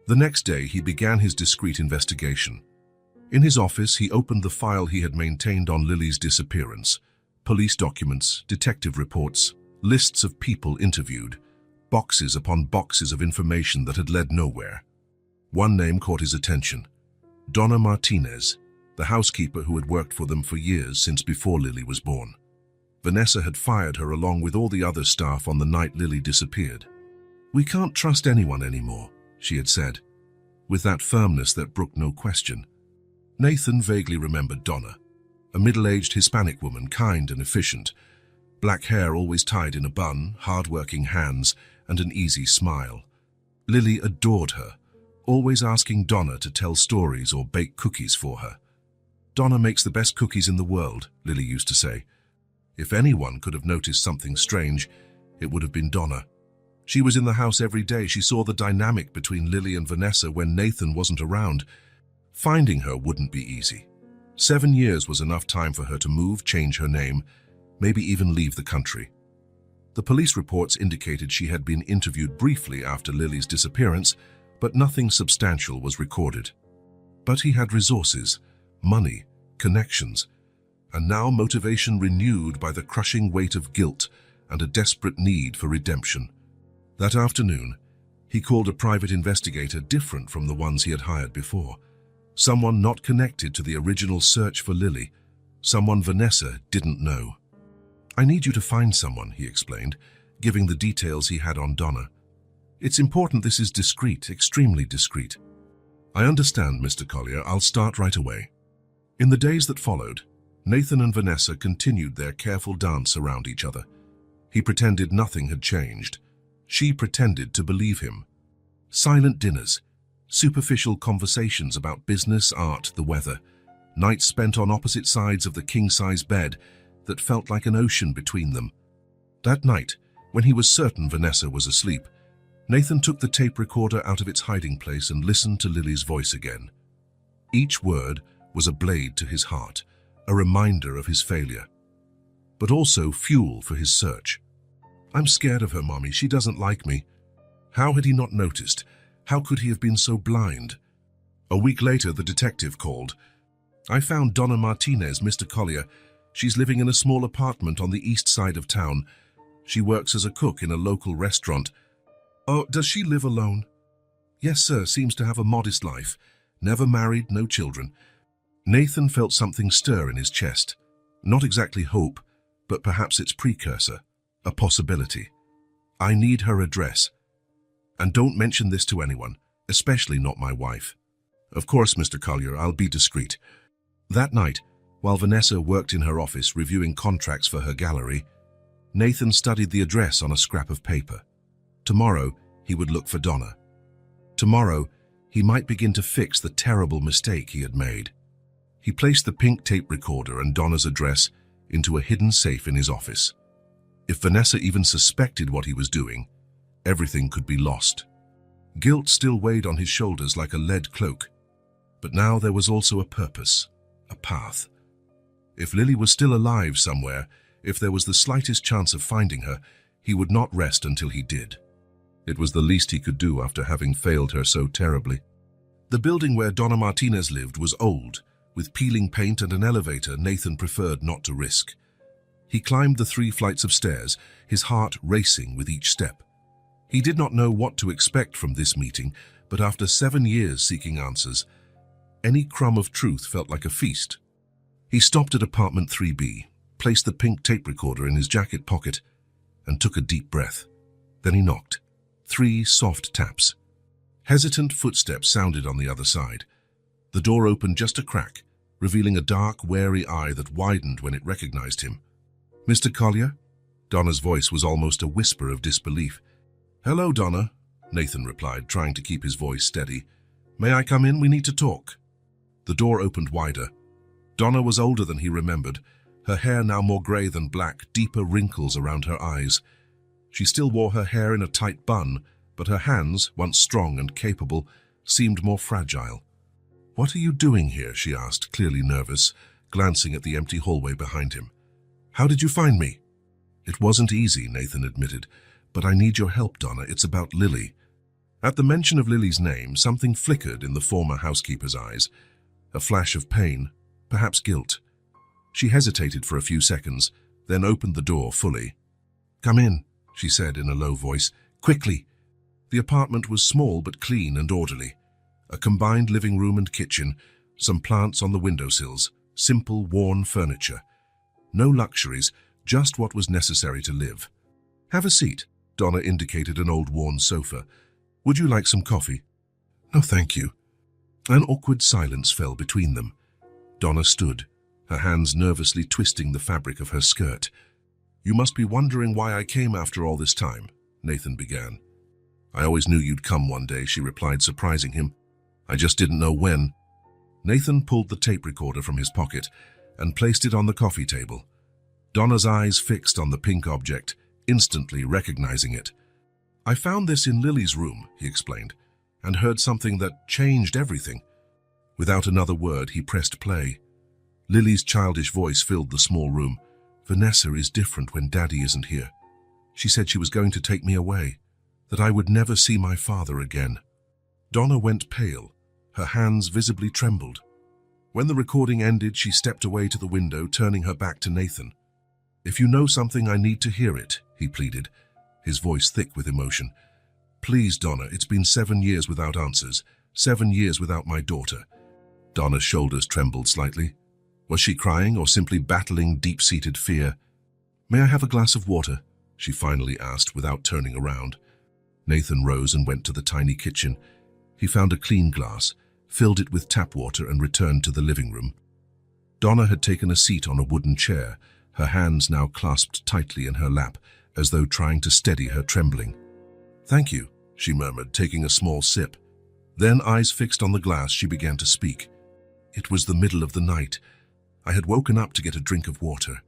The next day, he began his discreet investigation. In his office, he opened the file he had maintained on Lily's disappearance. Police documents, detective reports, lists of people interviewed, boxes upon boxes of information that had led nowhere. One name caught his attention. Donna Martinez, the housekeeper who had worked for them for years since before Lily was born. Vanessa had fired her along with all the other staff on the night Lily disappeared. We can't trust anyone anymore, she had said, with that firmness that brooked no question. Nathan vaguely remembered Donna, a middle-aged Hispanic woman, kind and efficient, black hair always tied in a bun, hard-working hands, and an easy smile. Lily adored her, always asking Donna to tell stories or bake cookies for her. Donna makes the best cookies in the world, Lily used to say. If anyone could have noticed something strange, it would have been Donna. She was in the house every day. She saw the dynamic between Lily and Vanessa when Nathan wasn't around. Finding her wouldn't be easy. 7 years was enough time for her to move, change her name, maybe even leave the country. The police reports indicated she had been interviewed briefly after Lily's disappearance, but nothing substantial was recorded. But he had resources, money, connections, and now motivation renewed by the crushing weight of guilt and a desperate need for redemption. That afternoon, he called a private investigator different from the ones he had hired before. Someone not connected to the original search for Lily, someone Vanessa didn't know. I need you to find someone, he explained, giving the details he had on Donna. It's important this is discreet, extremely discreet. I understand, Mr. Collier. I'll start right away. In the days that followed, Nathan and Vanessa continued their careful dance around each other. He pretended nothing had changed. She pretended to believe him. Silent dinners, superficial conversations about business, art, the weather, nights spent on opposite sides of the king-size bed that felt like an ocean between them. That night, when he was certain Vanessa was asleep, Nathan took the tape recorder out of its hiding place and listened to Lily's voice again. Each word was a blade to his heart, a reminder of his failure, but also fuel for his search. I'm scared of her, Mommy. She doesn't like me. How had he not noticed? How could he have been so blind? A week later, the detective called. I found Donna Martinez, Mr. Collier. She's living in a small apartment on the east side of town. She works as a cook in a local restaurant. Oh, does she live alone? Yes, sir. Seems to have a modest life. Never married, no children. Nathan felt something stir in his chest. Not exactly hope, but perhaps its precursor, a possibility. I need her address. And don't mention this to anyone, especially not my wife. Of course, Mr. Collier, I'll be discreet. That night, while Vanessa worked in her office reviewing contracts for her gallery, Nathan studied the address on a scrap of paper. Tomorrow, he would look for Donna. Tomorrow, he might begin to fix the terrible mistake he had made. He placed the pink tape recorder and Donna's address into a hidden safe in his office. If Vanessa even suspected what he was doing, everything could be lost. Guilt still weighed on his shoulders like a lead cloak, but now there was also a purpose, a path. If Lily was still alive somewhere, if there was the slightest chance of finding her, he would not rest until he did. It was the least he could do after having failed her so terribly. The building where Donna Martinez lived was old, with peeling paint and an elevator Nathan preferred not to risk. He climbed the 3 flights of stairs, his heart racing with each step. He did not know what to expect from this meeting, but after 7 years seeking answers, any crumb of truth felt like a feast. He stopped at apartment 3B, placed the pink tape recorder in his jacket pocket, and took a deep breath. Then he knocked. 3 soft taps. Hesitant footsteps sounded on the other side. The door opened just a crack, revealing a dark, wary eye that widened when it recognized him. "Mr. Collier?" Donna's voice was almost a whisper of disbelief. "Hello, Donna," Nathan replied, trying to keep his voice steady. "May I come in? We need to talk." The door opened wider. Donna was older than he remembered, her hair now more grey than black, deeper wrinkles around her eyes. She still wore her hair in a tight bun, but her hands, once strong and capable, seemed more fragile. "What are you doing here?" she asked, clearly nervous, glancing at the empty hallway behind him. "How did you find me?" "It wasn't easy," Nathan admitted, "but I need your help, Donna. It's about Lily." At the mention of Lily's name, something flickered in the former housekeeper's eyes. A flash of pain, perhaps guilt. She hesitated for a few seconds, then opened the door fully. "Come in," she said in a low voice. "Quickly." The apartment was small but clean and orderly. A combined living room and kitchen, some plants on the windowsills, simple, worn furniture. No luxuries, just what was necessary to live. "Have a seat," Donna indicated an old worn sofa. "Would you like some coffee?" "No, thank you." An awkward silence fell between them. Donna stood, her hands nervously twisting the fabric of her skirt. "You must be wondering why I came after all this time," Nathan began. "I always knew you'd come one day," she replied, surprising him. "I just didn't know when." Nathan pulled the tape recorder from his pocket and placed it on the coffee table. Donna's eyes fixed on the pink object, instantly recognizing it. "I found this in Lily's room," he explained, "and heard something that changed everything." Without another word, he pressed play. Lily's childish voice filled the small room. "Vanessa is different when Daddy isn't here. She said she was going to take me away, that I would never see my father again." Donna went pale. Her hands visibly trembled. When the recording ended, she stepped away to the window, turning her back to Nathan. "If you know something, I need to hear it," he pleaded, his voice thick with emotion. "Please, Donna, it's been 7 years without answers, 7 years without my daughter." Donna's shoulders trembled slightly. Was she crying or simply battling deep-seated fear? "May I have a glass of water?" she finally asked without turning around. Nathan rose and went to the tiny kitchen. He found a clean glass, filled it with tap water and returned to the living room. Donna had taken a seat on a wooden chair, her hands now clasped tightly in her lap, as though trying to steady her trembling. "Thank you," she murmured, taking a small sip. Then, eyes fixed on the glass, she began to speak. "It was the middle of the night. I had woken up to get a drink of water."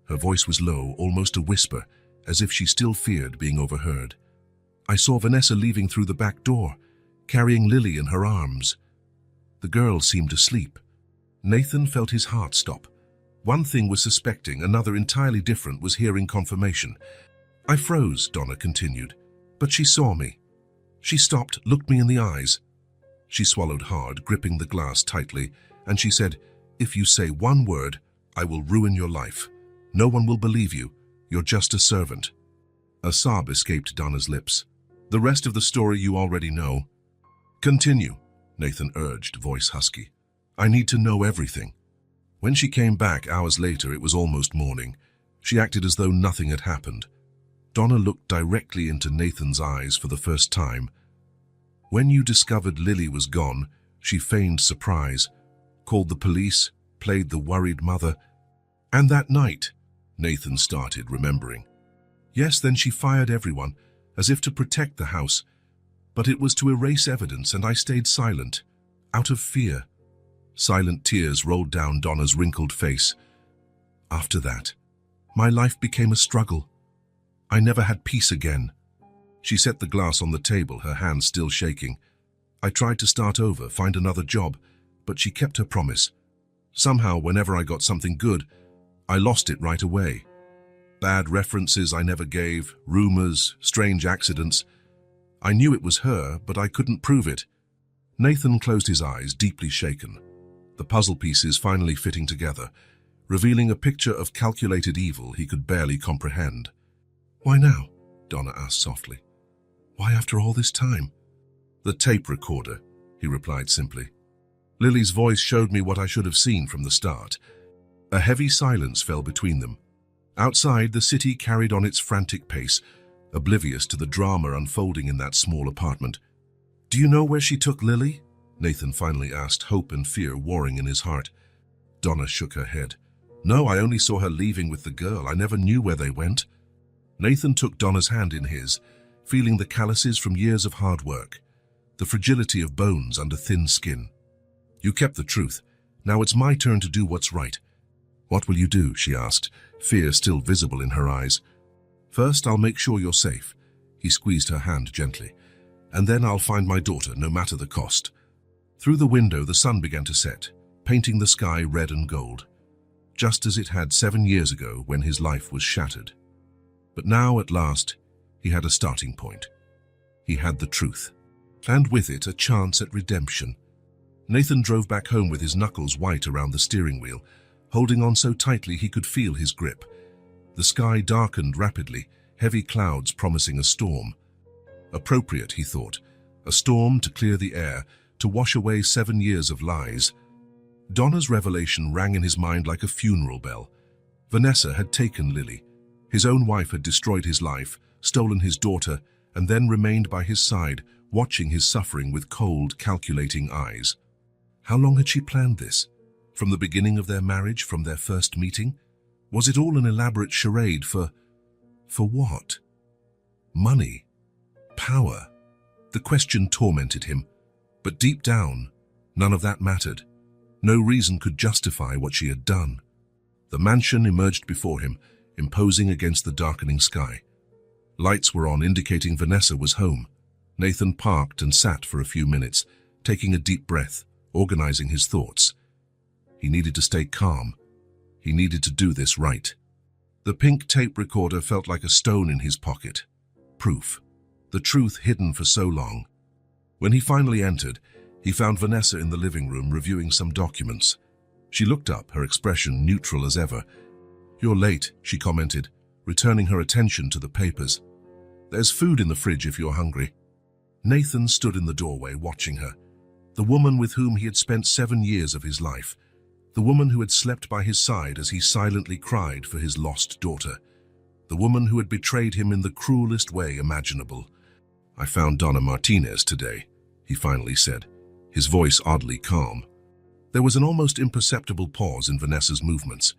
Her voice was low, almost a whisper, as if she still feared being overheard. "I saw Vanessa leaving through the back door, carrying Lily in her arms. The girl seemed asleep." Nathan felt his heart stop. One thing was suspecting, another entirely different was hearing confirmation. "I froze," Donna continued, "but she saw me. She stopped, looked me in the eyes." She swallowed hard, gripping the glass tightly, and she said, "If you say one word, I will ruin your life. No one will believe you. You're just a servant." A sob escaped Donna's lips. "The rest of the story you already know." "Continue," Nathan urged, voice husky. "I need to know everything." When she came back hours later, it was almost morning. She acted as though nothing had happened. Donna looked directly into Nathan's eyes for the first time. "When you discovered Lily was gone, she feigned surprise, called the police, played the worried mother. And that night," Nathan started, remembering. "Yes, then she fired everyone, as if to protect the house. But it was to erase evidence, and I stayed silent, out of fear." Silent tears rolled down Donna's wrinkled face. "After that, my life became a struggle. I never had peace again." She set the glass on the table, her hands still shaking. "I tried to start over, find another job, but she kept her promise. Somehow, whenever I got something good, I lost it right away. Bad references I never gave, rumors, strange accidents. I knew it was her, but I couldn't prove it. Nathan closed his eyes, deeply shaken, the puzzle pieces finally fitting together, revealing a picture of calculated evil he could barely comprehend. "Why now?" Donna asked softly. "Why after all this time?" "The tape recorder," he replied simply. Lily's voice showed me what I should have seen from the start. A heavy silence fell between them. Outside, the city carried on its frantic pace, oblivious to the drama unfolding in that small apartment. "Do you know where she took Lily?" Nathan finally asked, hope and fear warring in his heart. Donna shook her head. "No, I only saw her leaving with the girl. I never knew where they went." Nathan took Donna's hand in his, feeling the calluses from years of hard work, the fragility of bones under thin skin. "You kept the truth. Now it's my turn to do what's right." "What will you do?" she asked, fear still visible in her eyes. "First, I'll make sure you're safe." He squeezed her hand gently. "And then I'll find my daughter, no matter the cost." Through the window, the sun began to set, painting the sky red and gold, just as it had 7 years ago when his life was shattered. But now, at last, he had a starting point. He had the truth, and with it a chance at redemption. Nathan drove back home with his knuckles white around the steering wheel, holding on so tightly he could feel his grip. The sky darkened rapidly, heavy clouds promising a storm. Appropriate, he thought, a storm to clear the air, to wash away 7 years of lies. Donna's revelation rang in his mind like a funeral bell. Vanessa had taken Lily. His own wife had destroyed his life, stolen his daughter, and then remained by his side, watching his suffering with cold, calculating eyes. How long had she planned this? From the beginning of their marriage, from their first meeting? Was it all an elaborate charade for what? Money? Power? The question tormented him. But deep down, none of that mattered. No reason could justify what she had done. The mansion emerged before him, imposing against the darkening sky. Lights were on, indicating Vanessa was home. Nathan parked and sat for a few minutes, taking a deep breath, organizing his thoughts. He needed to stay calm. He needed to do this right. The pink tape recorder felt like a stone in his pocket. Proof. The truth hidden for so long. When he finally entered, he found Vanessa in the living room reviewing some documents. She looked up, her expression neutral as ever. "You're late," she commented, returning her attention to the papers. "There's food in the fridge if you're hungry." Nathan stood in the doorway watching her. The woman with whom he had spent 7 years of his life. The woman who had slept by his side as he silently cried for his lost daughter. The woman who had betrayed him in the cruelest way imaginable. "I found Donna Martinez today," he finally said, his voice oddly calm. There was an almost imperceptible pause in Vanessa's movements.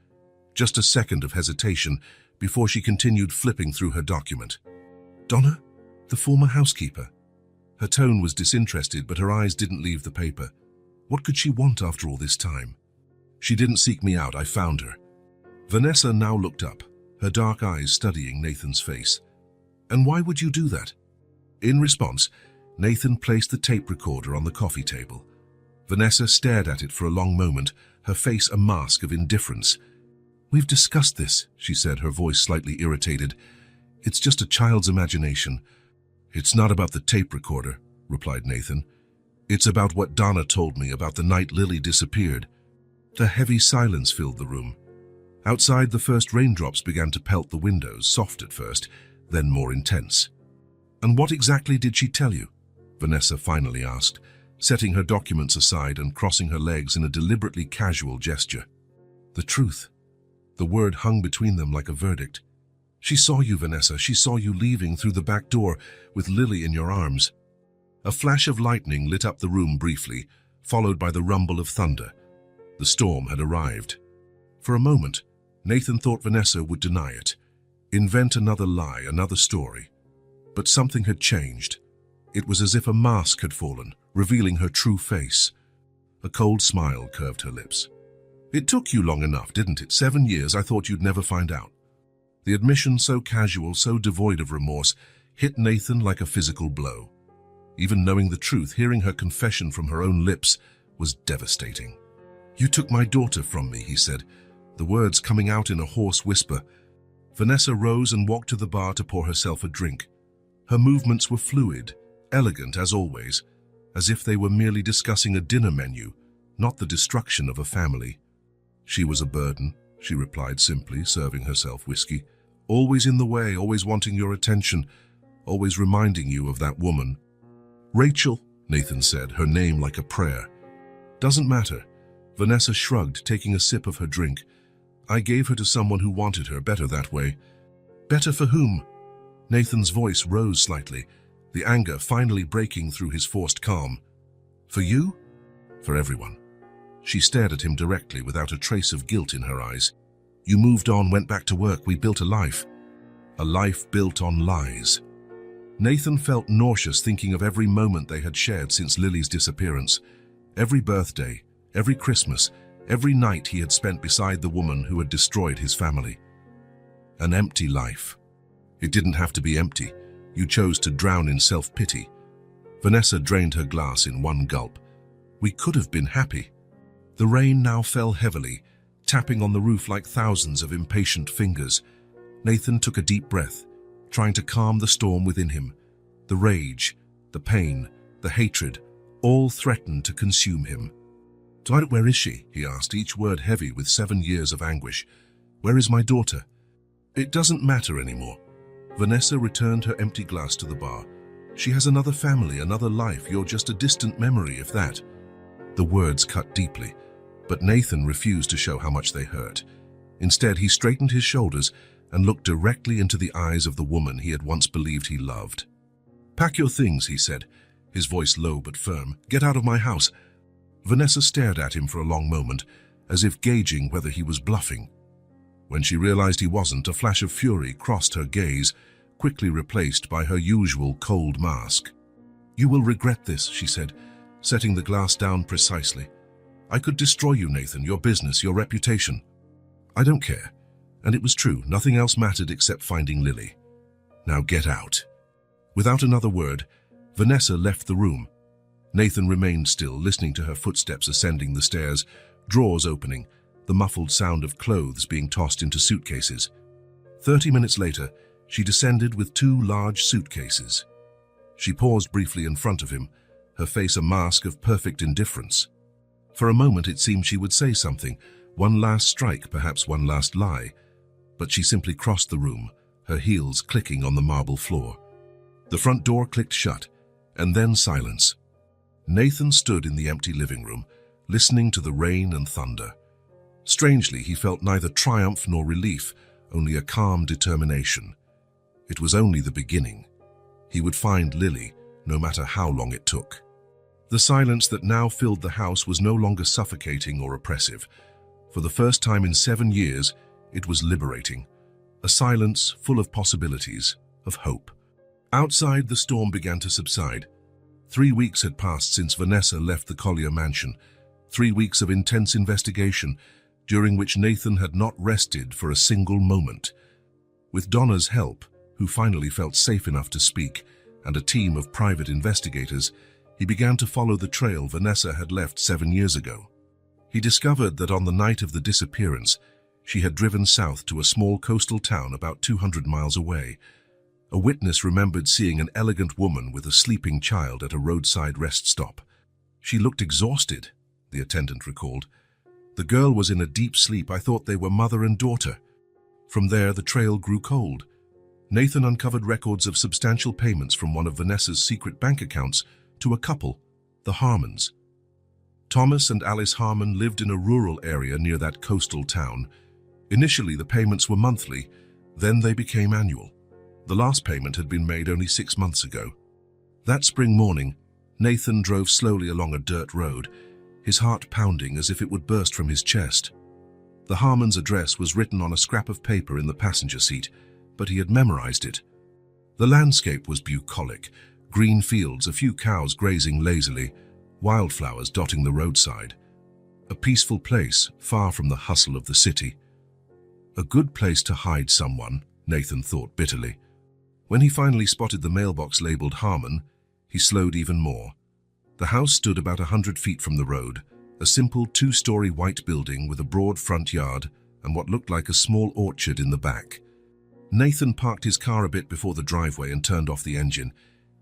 Just a second of hesitation before she continued flipping through her document. "Donna? The former housekeeper?" Her tone was disinterested, but her eyes didn't leave the paper. What could she want after all this time? "She didn't seek me out, I found her." Vanessa now looked up, her dark eyes studying Nathan's face. "And why would you do that?" In response, Nathan placed the tape recorder on the coffee table. Vanessa stared at it for a long moment, her face a mask of indifference. "We've discussed this," she said, her voice slightly irritated. "It's just a child's imagination." "It's not about the tape recorder," replied Nathan. "It's about what Donna told me about the night Lily disappeared." A heavy silence filled the room. Outside, the first raindrops began to pelt the windows, soft at first, then more intense. "And what exactly did she tell you?" Vanessa finally asked, setting her documents aside and crossing her legs in a deliberately casual gesture. "The truth." The word hung between them like a verdict. "She saw you, Vanessa. She saw you leaving through the back door with Lily in your arms." A flash of lightning lit up the room briefly, followed by the rumble of thunder. The storm had arrived. For a moment, Nathan thought Vanessa would deny it, invent another lie, another story. But something had changed. It was as if a mask had fallen, revealing her true face. A cold smile curved her lips. "It took you long enough, didn't it? 7 years, I thought you'd never find out." The admission, so casual, so devoid of remorse, hit Nathan like a physical blow. Even knowing the truth, hearing her confession from her own lips was devastating. "You took my daughter from me," he said, the words coming out in a hoarse whisper. Vanessa rose and walked to the bar to pour herself a drink. Her movements were fluid, elegant as always, as if they were merely discussing a dinner menu, not the destruction of a family. "She was a burden," she replied simply, serving herself whiskey. "Always in the way, always wanting your attention, always reminding you of that woman." "Rachel," Nathan said, her name like a prayer. "Doesn't matter." Vanessa shrugged, taking a sip of her drink. "I gave her to someone who wanted her better that way." "Better for whom?" Nathan's voice rose slightly, the anger finally breaking through his forced calm. "For you?" "For everyone." She stared at him directly without a trace of guilt in her eyes. "You moved on, went back to work, we built a life. A life built on lies." Nathan felt nauseous thinking of every moment they had shared since Lily's disappearance. Every birthday, every Christmas, every night he had spent beside the woman who had destroyed his family. An empty life. It didn't have to be empty. You chose to drown in self-pity. Vanessa drained her glass in one gulp. "We could have been happy." The rain now fell heavily, tapping on the roof like thousands of impatient fingers. Nathan took a deep breath, trying to calm the storm within him. The rage, the pain, the hatred, all threatened to consume him. "Dwight, where is she?" he asked, each word heavy with 7 years of anguish. "Where is my daughter?" "It doesn't matter anymore." Vanessa returned her empty glass to the bar. "She has another family, another life. You're just a distant memory, if that." The words cut deeply, but Nathan refused to show how much they hurt. Instead, he straightened his shoulders and looked directly into the eyes of the woman he had once believed he loved. "Pack your things," he said, his voice low but firm. "Get out of my house." Vanessa stared at him for a long moment, as if gauging whether he was bluffing. When she realized he wasn't, a flash of fury crossed her gaze, quickly replaced by her usual cold mask. "You will regret this," she said, setting the glass down precisely. "I could destroy you, Nathan, your business, your reputation. I don't care." And it was true, nothing else mattered except finding Lily. "Now get out." Without another word, Vanessa left the room. Nathan remained still, listening to her footsteps ascending the stairs, drawers opening, the muffled sound of clothes being tossed into suitcases. 30 minutes later, she descended with 2 large suitcases. She paused briefly in front of him, her face a mask of perfect indifference. For a moment it seemed she would say something, one last strike, perhaps one last lie, but she simply crossed the room, her heels clicking on the marble floor. The front door clicked shut, and then silence. Nathan stood in the empty living room, listening to the rain and thunder. Strangely, he felt neither triumph nor relief, only a calm determination. It was only the beginning. He would find Lily, no matter how long it took. The silence that now filled the house was no longer suffocating or oppressive. For the first time in 7 years, it was liberating. A silence full of possibilities, of hope. Outside, the storm began to subside. 3 weeks had passed since Vanessa left the Collier mansion. 3 weeks of intense investigation, during which Nathan had not rested for a single moment. With Donna's help, who finally felt safe enough to speak, and a team of private investigators, he began to follow the trail Vanessa had left 7 years ago. He discovered that on the night of the disappearance, she had driven south to a small coastal town about 200 miles away. A witness remembered seeing an elegant woman with a sleeping child at a roadside rest stop. "She looked exhausted," the attendant recalled. "The girl was in a deep sleep. I thought they were mother and daughter." From there, the trail grew cold. Nathan uncovered records of substantial payments from one of Vanessa's secret bank accounts to a couple, the Harmons. Thomas and Alice Harmon lived in a rural area near that coastal town. Initially, the payments were monthly, then they became annual. The last payment had been made only 6 months ago. That spring morning, Nathan drove slowly along a dirt road, his heart pounding as if it would burst from his chest. The Harmon's address was written on a scrap of paper in the passenger seat, but he had memorized it. The landscape was bucolic, green fields, a few cows grazing lazily, wildflowers dotting the roadside. A peaceful place, far from the hustle of the city. A good place to hide someone, Nathan thought bitterly. When he finally spotted the mailbox labeled Harmon, he slowed even more. The house stood about 100 feet from the road, a simple two-story white building with a broad front yard and what looked like a small orchard in the back. Nathan parked his car a bit before the driveway and turned off the engine.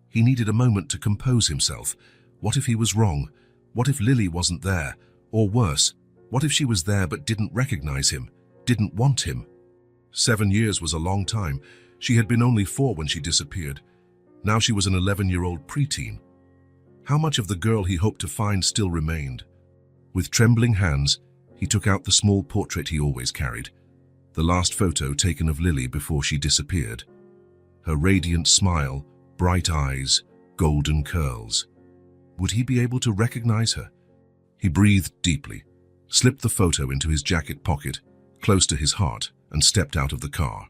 He needed a moment to compose himself. What if he was wrong? What if Lily wasn't there? Or worse, what if she was there but didn't recognize him, didn't want him? 7 years was a long time. She had been only 4 when she disappeared. Now she was an 11-year-old preteen. How much of the girl he hoped to find still remained? With trembling hands, he took out the small portrait he always carried, the last photo taken of Lily before she disappeared. Her radiant smile, bright eyes, golden curls. Would he be able to recognize her? He breathed deeply, slipped the photo into his jacket pocket, close to his heart, and stepped out of the car.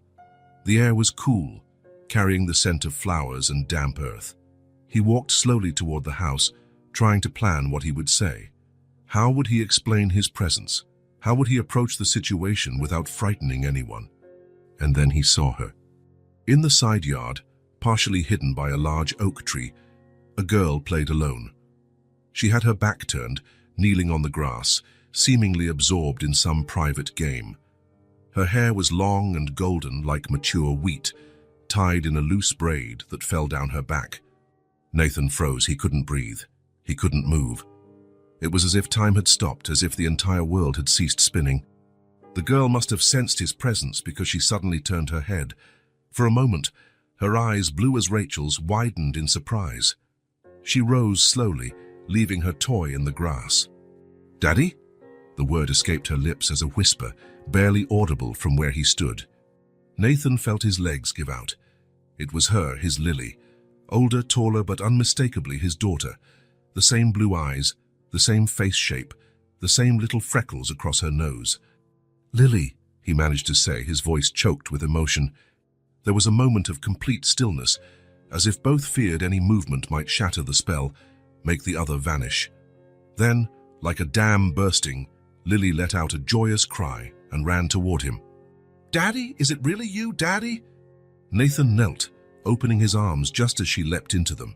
The air was cool, carrying the scent of flowers and damp earth. He walked slowly toward the house, trying to plan what he would say. How would he explain his presence? How would he approach the situation without frightening anyone? And then he saw her. In the side yard, partially hidden by a large oak tree, a girl played alone. She had her back turned, kneeling on the grass, seemingly absorbed in some private game. Her hair was long and golden like mature wheat, tied in a loose braid that fell down her back. Nathan froze. He couldn't breathe. He couldn't move. It was as if time had stopped, as if the entire world had ceased spinning. The girl must have sensed his presence because she suddenly turned her head. For a moment, her eyes, blue as Rachel's, widened in surprise. She rose slowly, leaving her toy in the grass. "Daddy?" The word escaped her lips as a whisper, barely audible from where he stood. Nathan felt his legs give out. It was her, his Lily. Older, taller, but unmistakably his daughter. The same blue eyes, the same face shape, the same little freckles across her nose. "Lily," he managed to say, his voice choked with emotion. There was a moment of complete stillness, as if both feared any movement might shatter the spell, make the other vanish. Then, like a dam bursting, Lily let out a joyous cry and ran toward him. "Daddy, is it really you, Daddy?" Nathan knelt, opening his arms just as she leapt into them.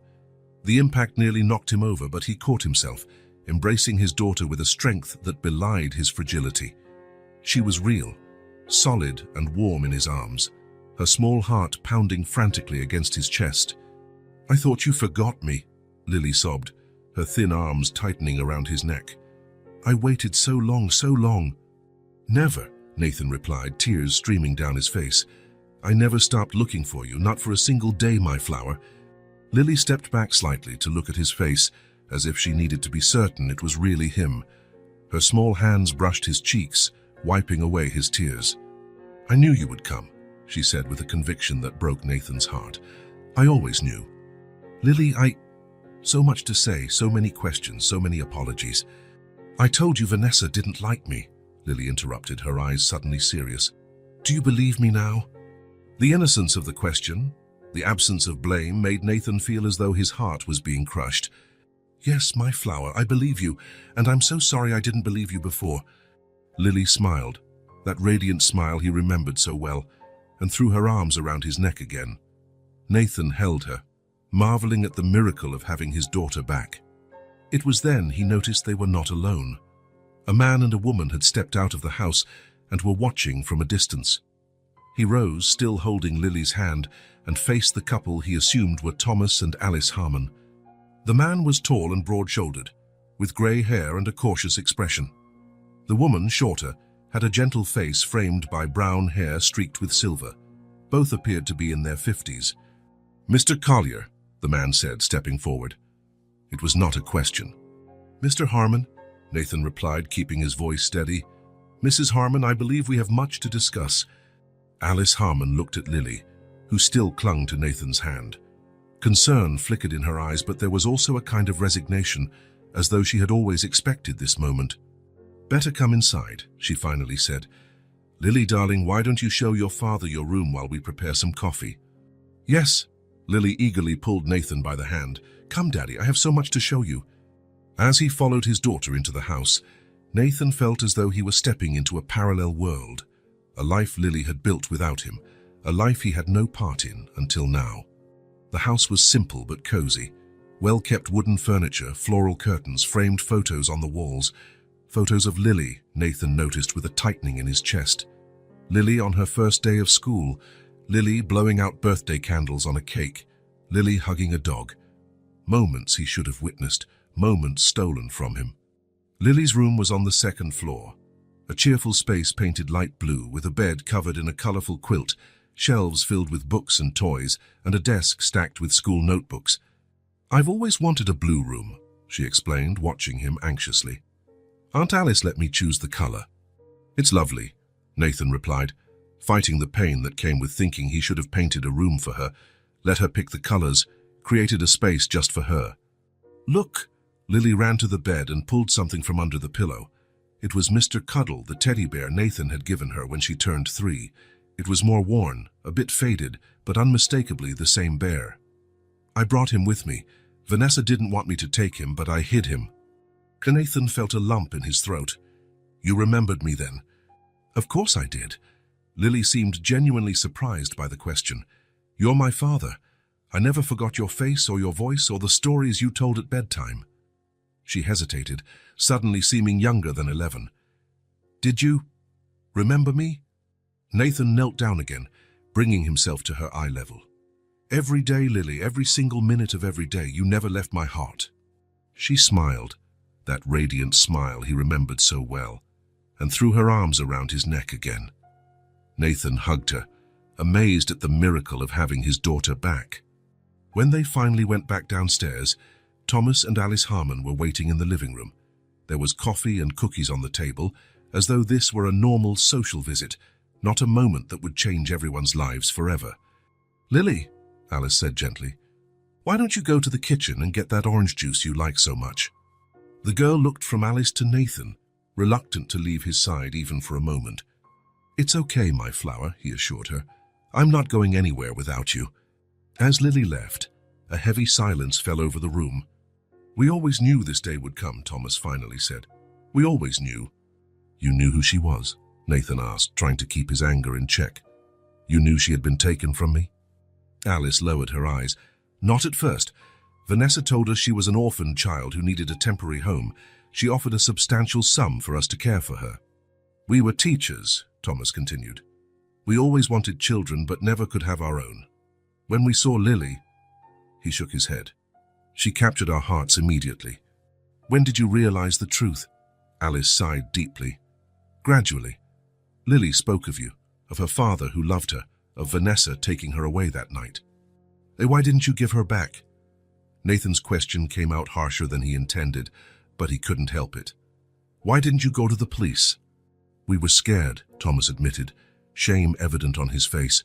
The impact nearly knocked him over, but he caught himself, embracing his daughter with a strength that belied his fragility. She was real, solid and warm in his arms, her small heart pounding frantically against his chest. "I thought you forgot me," Lily sobbed, her thin arms tightening around his neck. "I waited so long, so long." "Never," Nathan replied, tears streaming down his face. "I never stopped looking for you, not for a single day, my flower." Lily stepped back slightly to look at his face, as if she needed to be certain it was really him. Her small hands brushed his cheeks, wiping away his tears. "I knew you would come," she said with a conviction that broke Nathan's heart. "I always knew." "Lily, So much to say, so many questions, so many apologies." "I told you Vanessa didn't like me," Lily interrupted, her eyes suddenly serious. "Do you believe me now?" The innocence of the question, the absence of blame, made Nathan feel as though his heart was being crushed. "Yes, my flower, I believe you, and I'm so sorry I didn't believe you before." Lily smiled, that radiant smile he remembered so well, and threw her arms around his neck again. Nathan held her, marveling at the miracle of having his daughter back. It was then he noticed they were not alone. A man and a woman had stepped out of the house and were watching from a distance. He rose, still holding Lily's hand, and faced the couple he assumed were Thomas and Alice Harmon. The man was tall and broad-shouldered, with grey hair and a cautious expression. The woman, shorter, had a gentle face framed by brown hair streaked with silver. Both appeared to be in their 50s. "Mr. Collier," the man said, stepping forward. It was not a question. "Mr. Harmon," Nathan replied, keeping his voice steady. "Mrs. Harmon, I believe we have much to discuss." Alice Harmon looked at Lily, who still clung to Nathan's hand. Concern flickered in her eyes, but there was also a kind of resignation, as though she had always expected this moment. "Better come inside," she finally said. "Lily, darling, why don't you show your father your room while we prepare some coffee?" "Yes." Lily eagerly pulled Nathan by the hand. "Come, Daddy, I have so much to show you." As he followed his daughter into the house, Nathan felt as though he were stepping into a parallel world, a life Lily had built without him, a life he had no part in until now. The house was simple but cozy, well-kept wooden furniture, floral curtains, framed photos on the walls, Photos of Lily, Nathan noticed with a tightening in his chest. Lily on her first day of school, Lily blowing out birthday candles on a cake, Lily hugging a dog. Moments he should have witnessed, moments stolen from him. Lily's room was on the second floor. A cheerful space painted light blue with a bed covered in a colorful quilt, shelves filled with books and toys, and a desk stacked with school notebooks. "I've always wanted a blue room," she explained, watching him anxiously. "Aunt Alice let me choose the color." "It's lovely," Nathan replied, fighting the pain that came with thinking he should have painted a room for her, let her pick the colors, created a space just for her. "Look!" Lily ran to the bed and pulled something from under the pillow. It was Mr. Cuddle, the teddy bear Nathan had given her when she turned 3. It was more worn, a bit faded, but unmistakably the same bear. "I brought him with me. Vanessa didn't want me to take him, but I hid him." Nathan felt a lump in his throat. "You remembered me then?" "Of course I did." Lily seemed genuinely surprised by the question. "You're my father. I never forgot your face or your voice or the stories you told at bedtime." She hesitated, suddenly seeming younger than 11. "Did you remember me?" Nathan knelt down again, bringing himself to her eye level. "Every day, Lily, every single minute of every day, you never left my heart." She smiled, that radiant smile he remembered so well, and threw her arms around his neck again. Nathan hugged her, amazed at the miracle of having his daughter back. When they finally went back downstairs, Thomas and Alice Harmon were waiting in the living room. There was coffee and cookies on the table, as though this were a normal social visit, not a moment that would change everyone's lives forever. "Lily," Alice said gently, "why don't you go to the kitchen and get that orange juice you like so much?" The girl looked from Alice to Nathan, reluctant to leave his side even for a moment. "It's okay, my flower," he assured her. "I'm not going anywhere without you." As Lily left, a heavy silence fell over the room. "We always knew this day would come," Thomas finally said. "We always knew." "You knew who she was?" Nathan asked, trying to keep his anger in check. "You knew she had been taken from me?" Alice lowered her eyes. "Not at first. Vanessa told us she was an orphaned child who needed a temporary home. She offered a substantial sum for us to care for her." "We were teachers," Thomas continued. "We always wanted children but never could have our own. When we saw Lily," he shook his head, "she captured our hearts immediately." "When did you realize the truth?" Alice sighed deeply. "Gradually. Lily spoke of you, of her father who loved her, of Vanessa taking her away that night." "Why didn't you give her back?" Nathan's question came out harsher than he intended, but he couldn't help it. "Why didn't you go to the police?" "We were scared," Thomas admitted, shame evident on his face.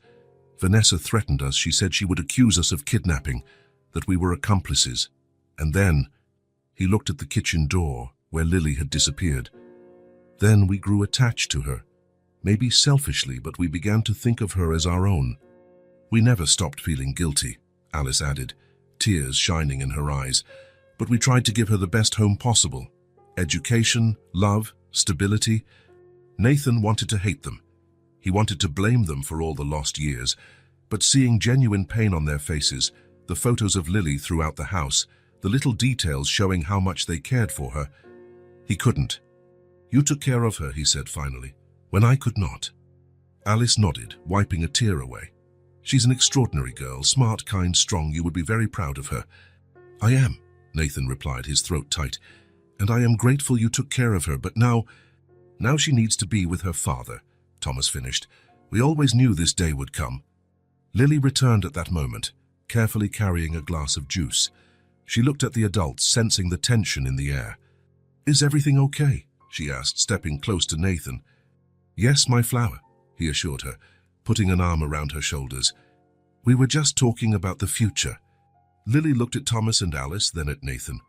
"Vanessa threatened us. She said she would accuse us of kidnapping, that we were accomplices. And then," he looked at the kitchen door, where Lily had disappeared. "Then we grew attached to her. Maybe selfishly, but we began to think of her as our own. We never stopped feeling guilty," Alice added, tears shining in her eyes. "But we tried to give her the best home possible. Education, love, stability." Nathan wanted to hate them. He wanted to blame them for all the lost years, but seeing genuine pain on their faces, the photos of Lily throughout the house, the little details showing how much they cared for her, he couldn't. "You took care of her," he said finally, "when I could not." Alice nodded, wiping a tear away. "She's an extraordinary girl, smart, kind, strong. You would be very proud of her." "I am," Nathan replied, his throat tight. "And I am grateful you took care of her, but now she needs to be with her father," Thomas finished. "We always knew this day would come." Lily returned at that moment, carefully carrying a glass of juice. She looked at the adults, sensing the tension in the air. "Is everything okay?" she asked, stepping close to Nathan. "Yes, my flower," he assured her, putting an arm around her shoulders. "We were just talking about the future." Lily looked at Thomas and Alice, then at Nathan.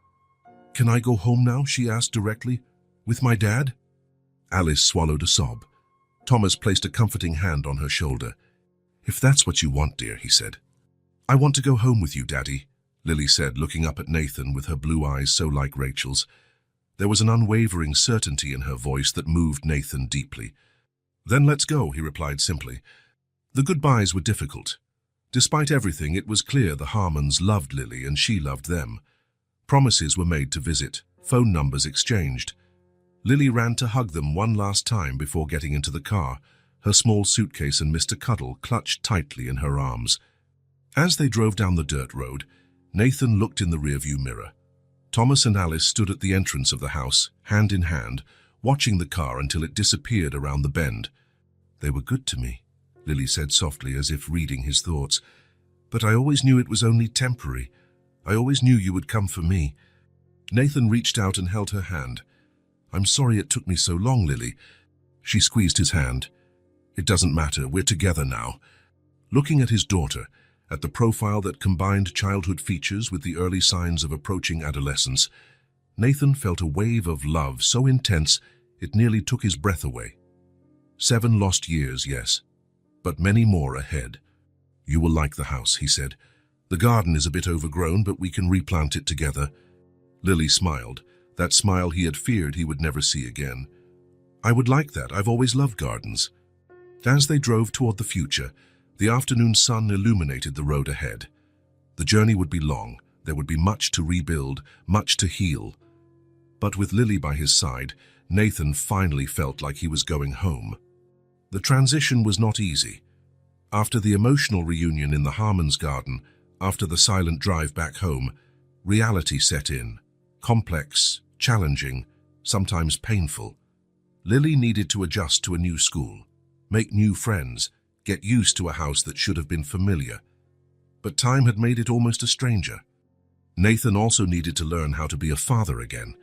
"Can I go home now?" she asked directly. "With my dad?" Alice swallowed a sob. Thomas placed a comforting hand on her shoulder. "If that's what you want, dear," he said. "I want to go home with you, Daddy," Lily said, looking up at Nathan with her blue eyes so like Rachel's. There was an unwavering certainty in her voice that moved Nathan deeply. "Then let's go," he replied simply. The goodbyes were difficult. Despite everything, it was clear the Harmons loved Lily and she loved them. Promises were made to visit, phone numbers exchanged. Lily ran to hug them one last time before getting into the car, her small suitcase and Mr. Cuddle clutched tightly in her arms. As they drove down the dirt road, Nathan looked in the rearview mirror. Thomas and Alice stood at the entrance of the house, hand in hand, watching the car until it disappeared around the bend. "They were good to me," Lily said softly, as if reading his thoughts. "But I always knew it was only temporary. I always knew you would come for me." Nathan reached out and held her hand. "I'm sorry it took me so long, Lily." She squeezed his hand. "It doesn't matter, we're together now." Looking at his daughter, at the profile that combined childhood features with the early signs of approaching adolescence, Nathan felt a wave of love so intense it nearly took his breath away. 7 lost years, yes, but many more ahead. "You will like the house," he said. "The garden is a bit overgrown, but we can replant it together." Lily smiled, that smile he had feared he would never see again. "I would like that. I've always loved gardens." As they drove toward the future, the afternoon sun illuminated the road ahead. The journey would be long. There would be much to rebuild, much to heal. But with Lily by his side, Nathan finally felt like he was going home. The transition was not easy. After the emotional reunion in the Harmons garden, after the silent drive back home, reality set in. Complex, challenging, sometimes painful. Lily needed to adjust to a new school, make new friends, get used to a house that should have been familiar. But time had made it almost a stranger. Nathan also needed to learn how to be a father again,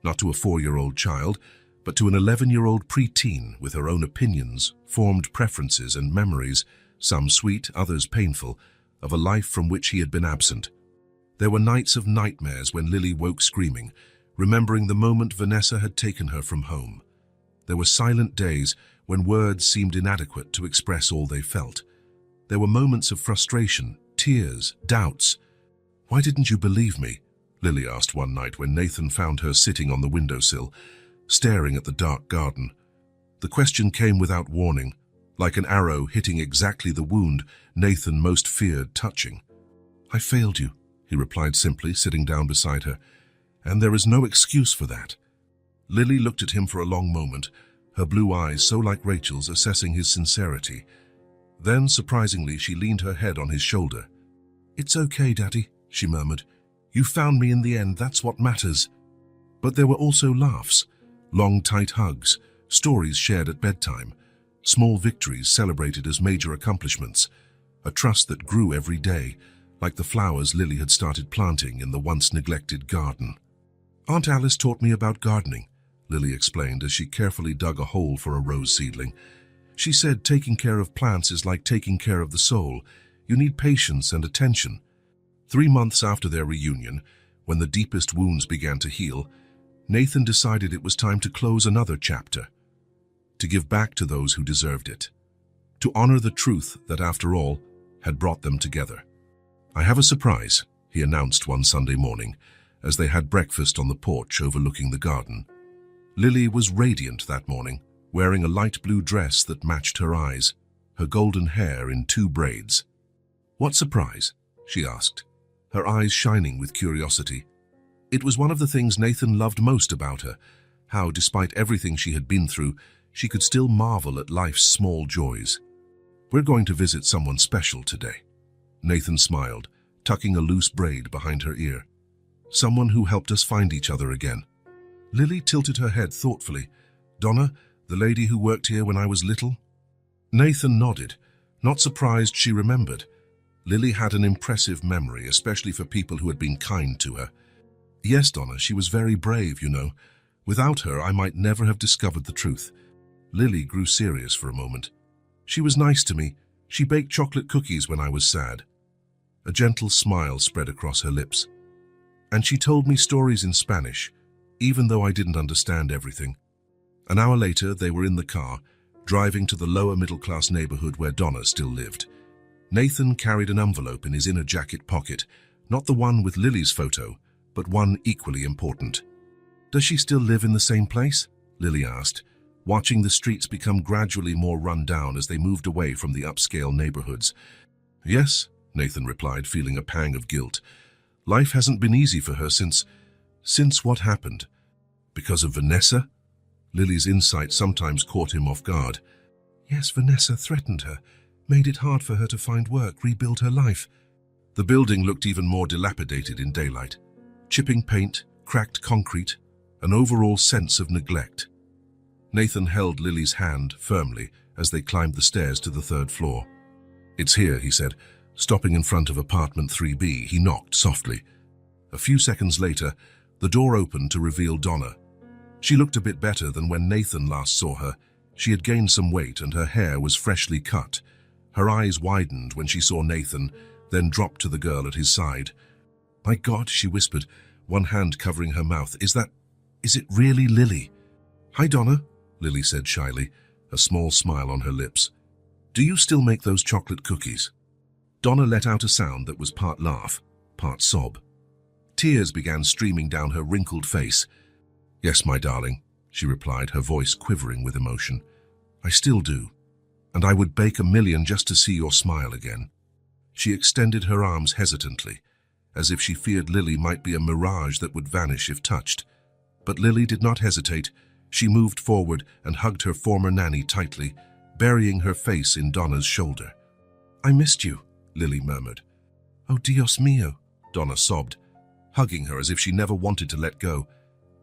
not to a 4-year-old child, but to an 11-year-old preteen with her own opinions, formed preferences and memories, some sweet, others painful, of a life from which he had been absent. There were nights of nightmares when Lily woke screaming, remembering the moment Vanessa had taken her from home. There were silent days when words seemed inadequate to express all they felt. There were moments of frustration, tears, doubts. "Why didn't you believe me?" Lily asked one night when Nathan found her sitting on the windowsill, staring at the dark garden. The question came without warning, like an arrow hitting exactly the wound Nathan most feared touching. "I failed you," he replied simply, sitting down beside her. "And there is no excuse for that." Lily looked at him for a long moment, her blue eyes so like Rachel's, assessing his sincerity. Then, surprisingly, she leaned her head on his shoulder. "It's okay, Daddy," she murmured. "You found me in the end, that's what matters." But there were also laughs, long tight hugs, stories shared at bedtime, small victories celebrated as major accomplishments, a trust that grew every day, like the flowers Lily had started planting in the once neglected garden. "Aunt Alice taught me about gardening," Lily explained as she carefully dug a hole for a rose seedling. "She said taking care of plants is like taking care of the soul. You need patience and attention." 3 months after their reunion, when the deepest wounds began to heal, Nathan decided it was time to close another chapter, to give back to those who deserved it, to honor the truth that, after all, had brought them together. "I have a surprise," he announced one Sunday morning, as they had breakfast on the porch overlooking the garden. Lily was radiant that morning, wearing a light blue dress that matched her eyes, her golden hair in 2 braids. "What surprise?" she asked, her eyes shining with curiosity. It was one of the things Nathan loved most about her, how, despite everything she had been through, she could still marvel at life's small joys. "We're going to visit someone special today." Nathan smiled, tucking a loose braid behind her ear. "Someone who helped us find each other again." Lily tilted her head thoughtfully. "Donna, the lady who worked here when I was little?" Nathan nodded, not surprised she remembered. Lily had an impressive memory, especially for people who had been kind to her. "Yes, Donna, she was very brave, you know. Without her, I might never have discovered the truth." Lily grew serious for a moment. "She was nice to me. She baked chocolate cookies when I was sad." A gentle smile spread across her lips. "And she told me stories in Spanish, even though I didn't understand everything." An hour later, they were in the car, driving to the lower middle-class neighborhood where Donna still lived. Nathan carried an envelope in his inner jacket pocket, not the one with Lily's photo, but one equally important. "Does she still live in the same place?" Lily asked, watching the streets become gradually more run down as they moved away from the upscale neighborhoods. "Yes," Nathan replied, feeling a pang of guilt. "Life hasn't been easy for her since what happened?" "Because of Vanessa?" Lily's insight sometimes caught him off guard. Yes, Vanessa threatened her, made it hard for her to find work, rebuild her life. The building looked even more dilapidated in daylight. Chipping paint, cracked concrete, an overall sense of neglect. Nathan held Lily's hand firmly as they climbed the stairs to the third floor. "It's here," he said. Stopping in front of apartment 3B, he knocked softly. A few seconds later, the door opened to reveal Donna. She looked a bit better than when Nathan last saw her. She had gained some weight and her hair was freshly cut. Her eyes widened when she saw Nathan, then dropped to the girl at his side. "My God," she whispered, one hand covering her mouth. Is it really Lily?" "Hi, Donna," Lily said shyly, a small smile on her lips. "Do you still make those chocolate cookies?" Donna let out a sound that was part laugh, part sob. Tears began streaming down her wrinkled face. "Yes, my darling," she replied, her voice quivering with emotion. "I still do. And I would bake 1,000,000 just to see your smile again." She extended her arms hesitantly, as if she feared Lily might be a mirage that would vanish if touched. But Lily did not hesitate. She moved forward and hugged her former nanny tightly, burying her face in Donna's shoulder. "I missed you," Lily murmured. "Oh, Dios mío," Donna sobbed, hugging her as if she never wanted to let go.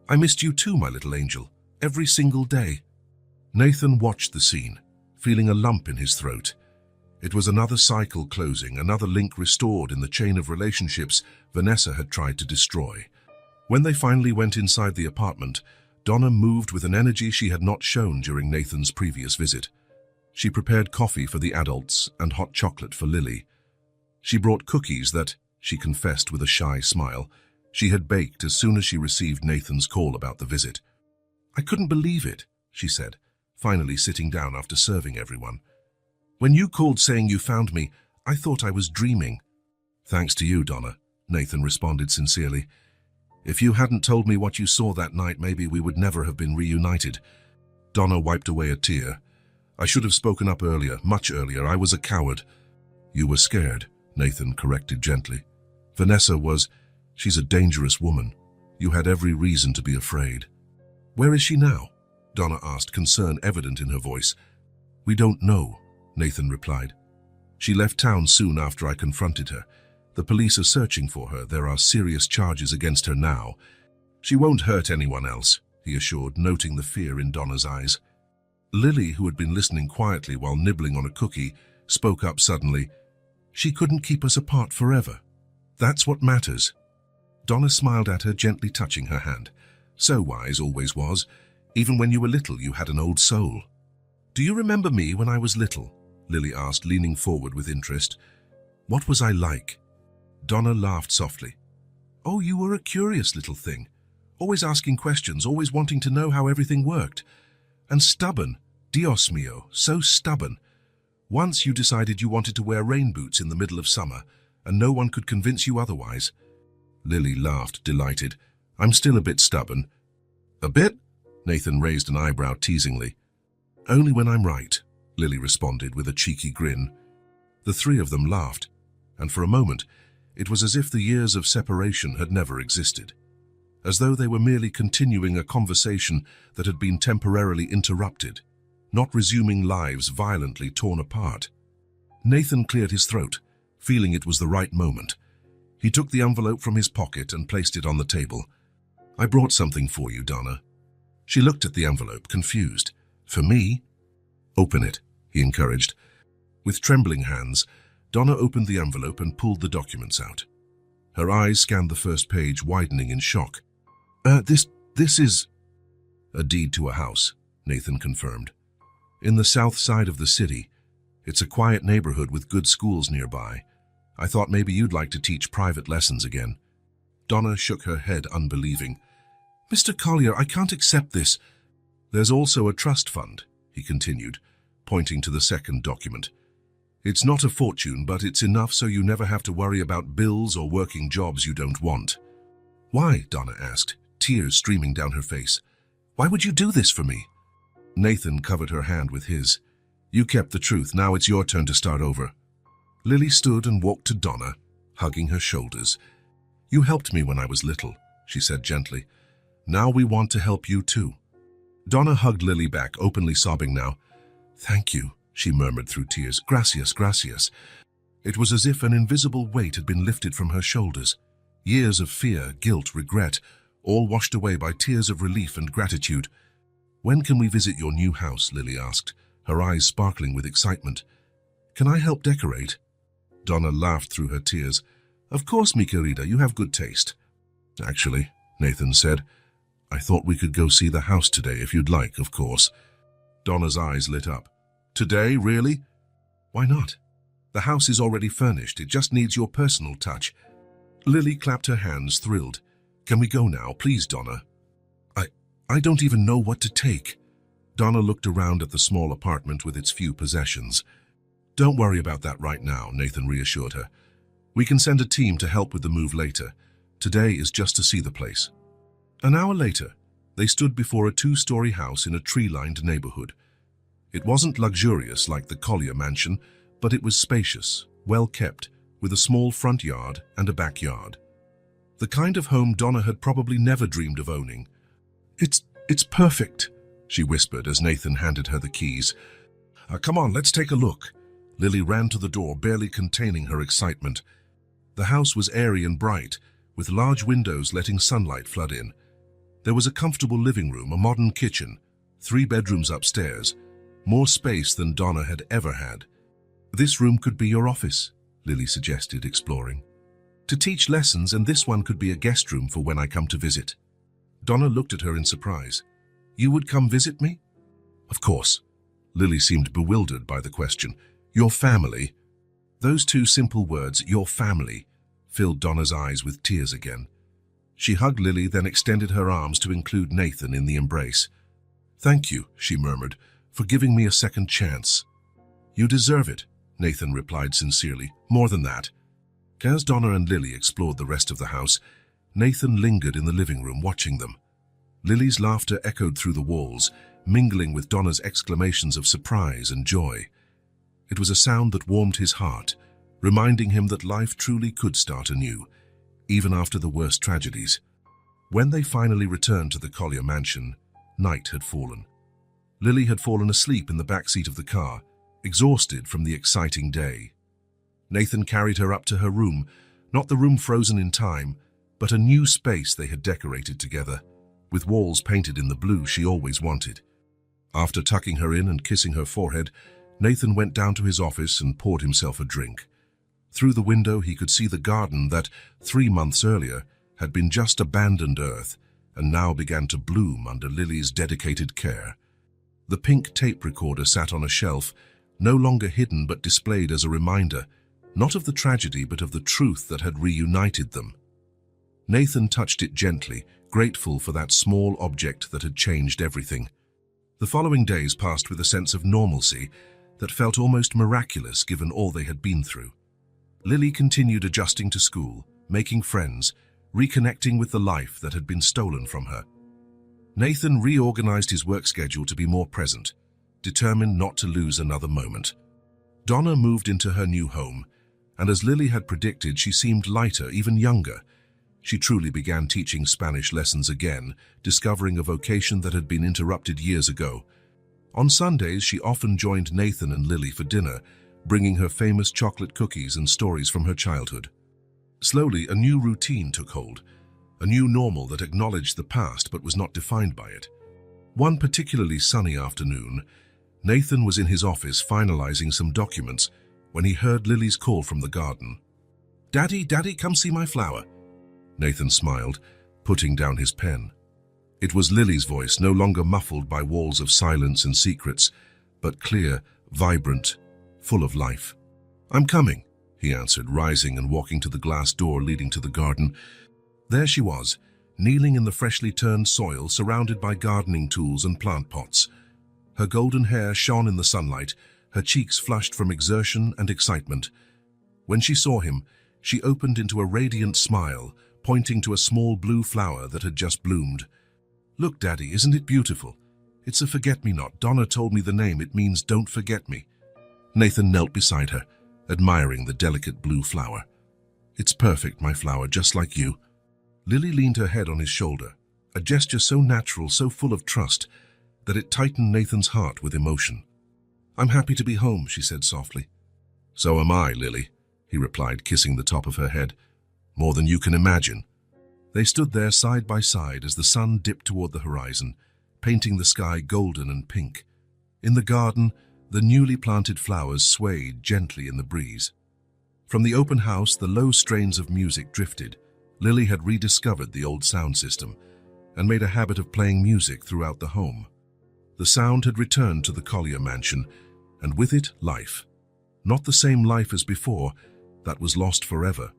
"I missed you too, my little angel, every single day." Nathan watched the scene, feeling a lump in his throat. It was another cycle closing, another link restored in the chain of relationships Vanessa had tried to destroy. When they finally went inside the apartment, Donna moved with an energy she had not shown during Nathan's previous visit. She prepared coffee for the adults and hot chocolate for Lily. She brought cookies that, she confessed with a shy smile, she had baked as soon as she received Nathan's call about the visit. "I couldn't believe it," she said, finally sitting down after serving everyone. "When you called saying you found me, I thought I was dreaming." "Thanks to you, Donna," Nathan responded sincerely. "If you hadn't told me what you saw that night, maybe we would never have been reunited." Donna wiped away a tear. "I should have spoken up earlier, much earlier. I was a coward." "You were scared," Nathan corrected gently. She's a dangerous woman. You had every reason to be afraid." "Where is she now?" Donna asked, concern evident in her voice. "We don't know," Nathan replied. "She left town soon after I confronted her. The police are searching for her. There are serious charges against her now." "She won't hurt anyone else," he assured, noting the fear in Donna's eyes. Lily, who had been listening quietly while nibbling on a cookie, spoke up suddenly. "She couldn't keep us apart forever. That's what matters." Donna smiled at her, gently touching her hand. "So wise always was. Even when you were little, you had an old soul." "Do you remember me when I was little?" Lily asked, leaning forward with interest. "What was I like?" Donna laughed softly. "Oh, you were a curious little thing. Always asking questions, always wanting to know how everything worked. And stubborn. Dios mío, so stubborn. Once you decided you wanted to wear rain boots in the middle of summer, and no one could convince you otherwise." Lily laughed, delighted. "I'm still a bit stubborn." "A bit?" Nathan raised an eyebrow teasingly. "Only when I'm right," Lily responded with a cheeky grin. The three of them laughed, and for a moment, it was as if the years of separation had never existed. As though they were merely continuing a conversation that had been temporarily interrupted, not resuming lives violently torn apart. Nathan cleared his throat, feeling it was the right moment. He took the envelope from his pocket and placed it on the table. "I brought something for you, Donna." She looked at the envelope, confused. "For me?" "Open it," he encouraged. With trembling hands, Donna opened the envelope and pulled the documents out. Her eyes scanned the first page, widening in shock. This is—" "A deed to a house," Nathan confirmed. "In the south side of the city. It's a quiet neighborhood with good schools nearby. I thought maybe you'd like to teach private lessons again." Donna shook her head, unbelieving. "Mr. Collier, I can't accept this." "There's also a trust fund," he continued, pointing to the second document. "It's not a fortune, but it's enough so you never have to worry about bills or working jobs you don't want." "Why?" Donna asked, tears streaming down her face. "Why would you do this for me?" Nathan covered her hand with his. "You kept the truth. Now it's your turn to start over." Lily stood and walked to Donna, hugging her shoulders. "You helped me when I was little," she said gently. "Now we want to help you too." Donna hugged Lily back, openly sobbing now. "Thank you," she murmured through tears. "Gracias, gracias." It was as if an invisible weight had been lifted from her shoulders. Years of fear, guilt, regret, all washed away by tears of relief and gratitude. "When can we visit your new house?" Lily asked, her eyes sparkling with excitement. "Can I help decorate?" Donna laughed through her tears. "Of course, mi querida, you have good taste." "Actually," Nathan said, "I thought we could go see the house today if you'd like, of course." Donna's eyes lit up. "Today, really?" "Why not? The house is already furnished. It just needs your personal touch." Lily clapped her hands, thrilled. "Can we go now, please, Donna?" I don't even know what to take." Donna looked around at the small apartment with its few possessions. "Don't worry about that right now," Nathan reassured her. "We can send a team to help with the move later. Today is just to see the place." An hour later, they stood before a two-story house in a tree-lined neighborhood. It wasn't luxurious like the Collier mansion, but it was spacious, well-kept, with a small front yard and a backyard. The kind of home Donna had probably never dreamed of owning. It's perfect," she whispered as Nathan handed her the keys. Come on, let's take a look." Lily ran to the door, barely containing her excitement. The house was airy and bright, with large windows letting sunlight flood in. There was a comfortable living room, a modern kitchen, 3 bedrooms upstairs, more space than Donna had ever had. "This room could be your office," Lily suggested, exploring. "To teach lessons, and this one could be a guest room for when I come to visit." Donna looked at her in surprise. "You would come visit me?" "Of course." Lily seemed bewildered by the question. "Your family?" Those 2 simple words, "your family," filled Donna's eyes with tears again. She hugged Lily, then extended her arms to include Nathan in the embrace. "Thank you," she murmured, "for giving me a second chance." "You deserve it," Nathan replied sincerely. "More than that." As Donna and Lily explored the rest of the house, Nathan lingered in the living room, watching them. Lily's laughter echoed through the walls, mingling with Donna's exclamations of surprise and joy. It was a sound that warmed his heart, reminding him that life truly could start anew, even after the worst tragedies. When they finally returned to the Collier mansion, night had fallen. Lily had fallen asleep in the back seat of the car, exhausted from the exciting day. Nathan carried her up to her room, not the room frozen in time, but a new space they had decorated together, with walls painted in the blue she always wanted. After tucking her in and kissing her forehead, Nathan went down to his office and poured himself a drink. Through the window he could see the garden that, 3 months earlier, had been just abandoned earth and now began to bloom under Lily's dedicated care. The pink tape recorder sat on a shelf, no longer hidden but displayed as a reminder, not of the tragedy but of the truth that had reunited them. Nathan touched it gently, grateful for that small object that had changed everything. The following days passed with a sense of normalcy that felt almost miraculous given all they had been through. Lily continued adjusting to school, making friends, reconnecting with the life that had been stolen from her. Nathan reorganized his work schedule to be more present, determined not to lose another moment. Donna moved into her new home, and as Lily had predicted, she seemed lighter, even younger. She truly began teaching Spanish lessons again, discovering a vocation that had been interrupted years ago. On Sundays, she often joined Nathan and Lily for dinner, bringing her famous chocolate cookies and stories from her childhood. Slowly, a new routine took hold, a new normal that acknowledged the past but was not defined by it. One particularly sunny afternoon, Nathan was in his office finalizing some documents when he heard Lily's call from the garden. "Daddy, Daddy, come see my flower." Nathan smiled, putting down his pen. It was Lily's voice, no longer muffled by walls of silence and secrets, but clear, vibrant, full of life. "I'm coming," he answered, rising and walking to the glass door leading to the garden. There she was, kneeling in the freshly turned soil, surrounded by gardening tools and plant pots. Her golden hair shone in the sunlight, her cheeks flushed from exertion and excitement. When she saw him, she opened into a radiant smile, pointing to a small blue flower that had just bloomed. "Look, Daddy, isn't it beautiful? It's a forget-me-not. Donna told me the name. It means don't forget me." Nathan knelt beside her, admiring the delicate blue flower. "It's perfect, my flower, just like you." Lily leaned her head on his shoulder, a gesture so natural, so full of trust. that it tightened Nathan's heart with emotion. "I'm happy to be home," she said softly. "So am I, Lily," he replied, kissing the top of her head. "More than you can imagine." They stood there side by side as the sun dipped toward the horizon, painting the sky golden and pink. In the garden, the newly planted flowers swayed gently in the breeze. From the open house, the low strains of music drifted. Lily had rediscovered the old sound system and made a habit of playing music throughout the home. The sound had returned to the Collier mansion, and with it, life. Not the same life as before, that was lost forever,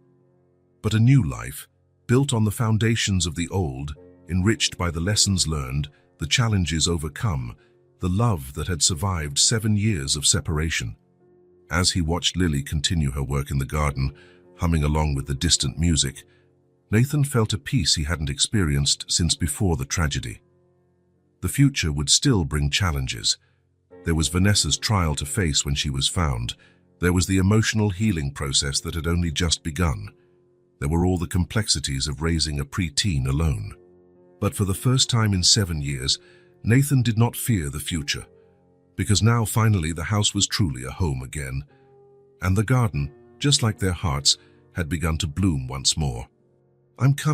but a new life, built on the foundations of the old, enriched by the lessons learned, the challenges overcome, the love that had survived 7 years of separation. As he watched Lily continue her work in the garden, humming along with the distant music, Nathan felt a peace he hadn't experienced since before the tragedy. The future would still bring challenges. There was Vanessa's trial to face when she was found. There was the emotional healing process that had only just begun. There were all the complexities of raising a preteen alone. But for the first time in 7 years, Nathan did not fear the future, because now finally the house was truly a home again, and the garden, just like their hearts, had begun to bloom once more. "I'm coming."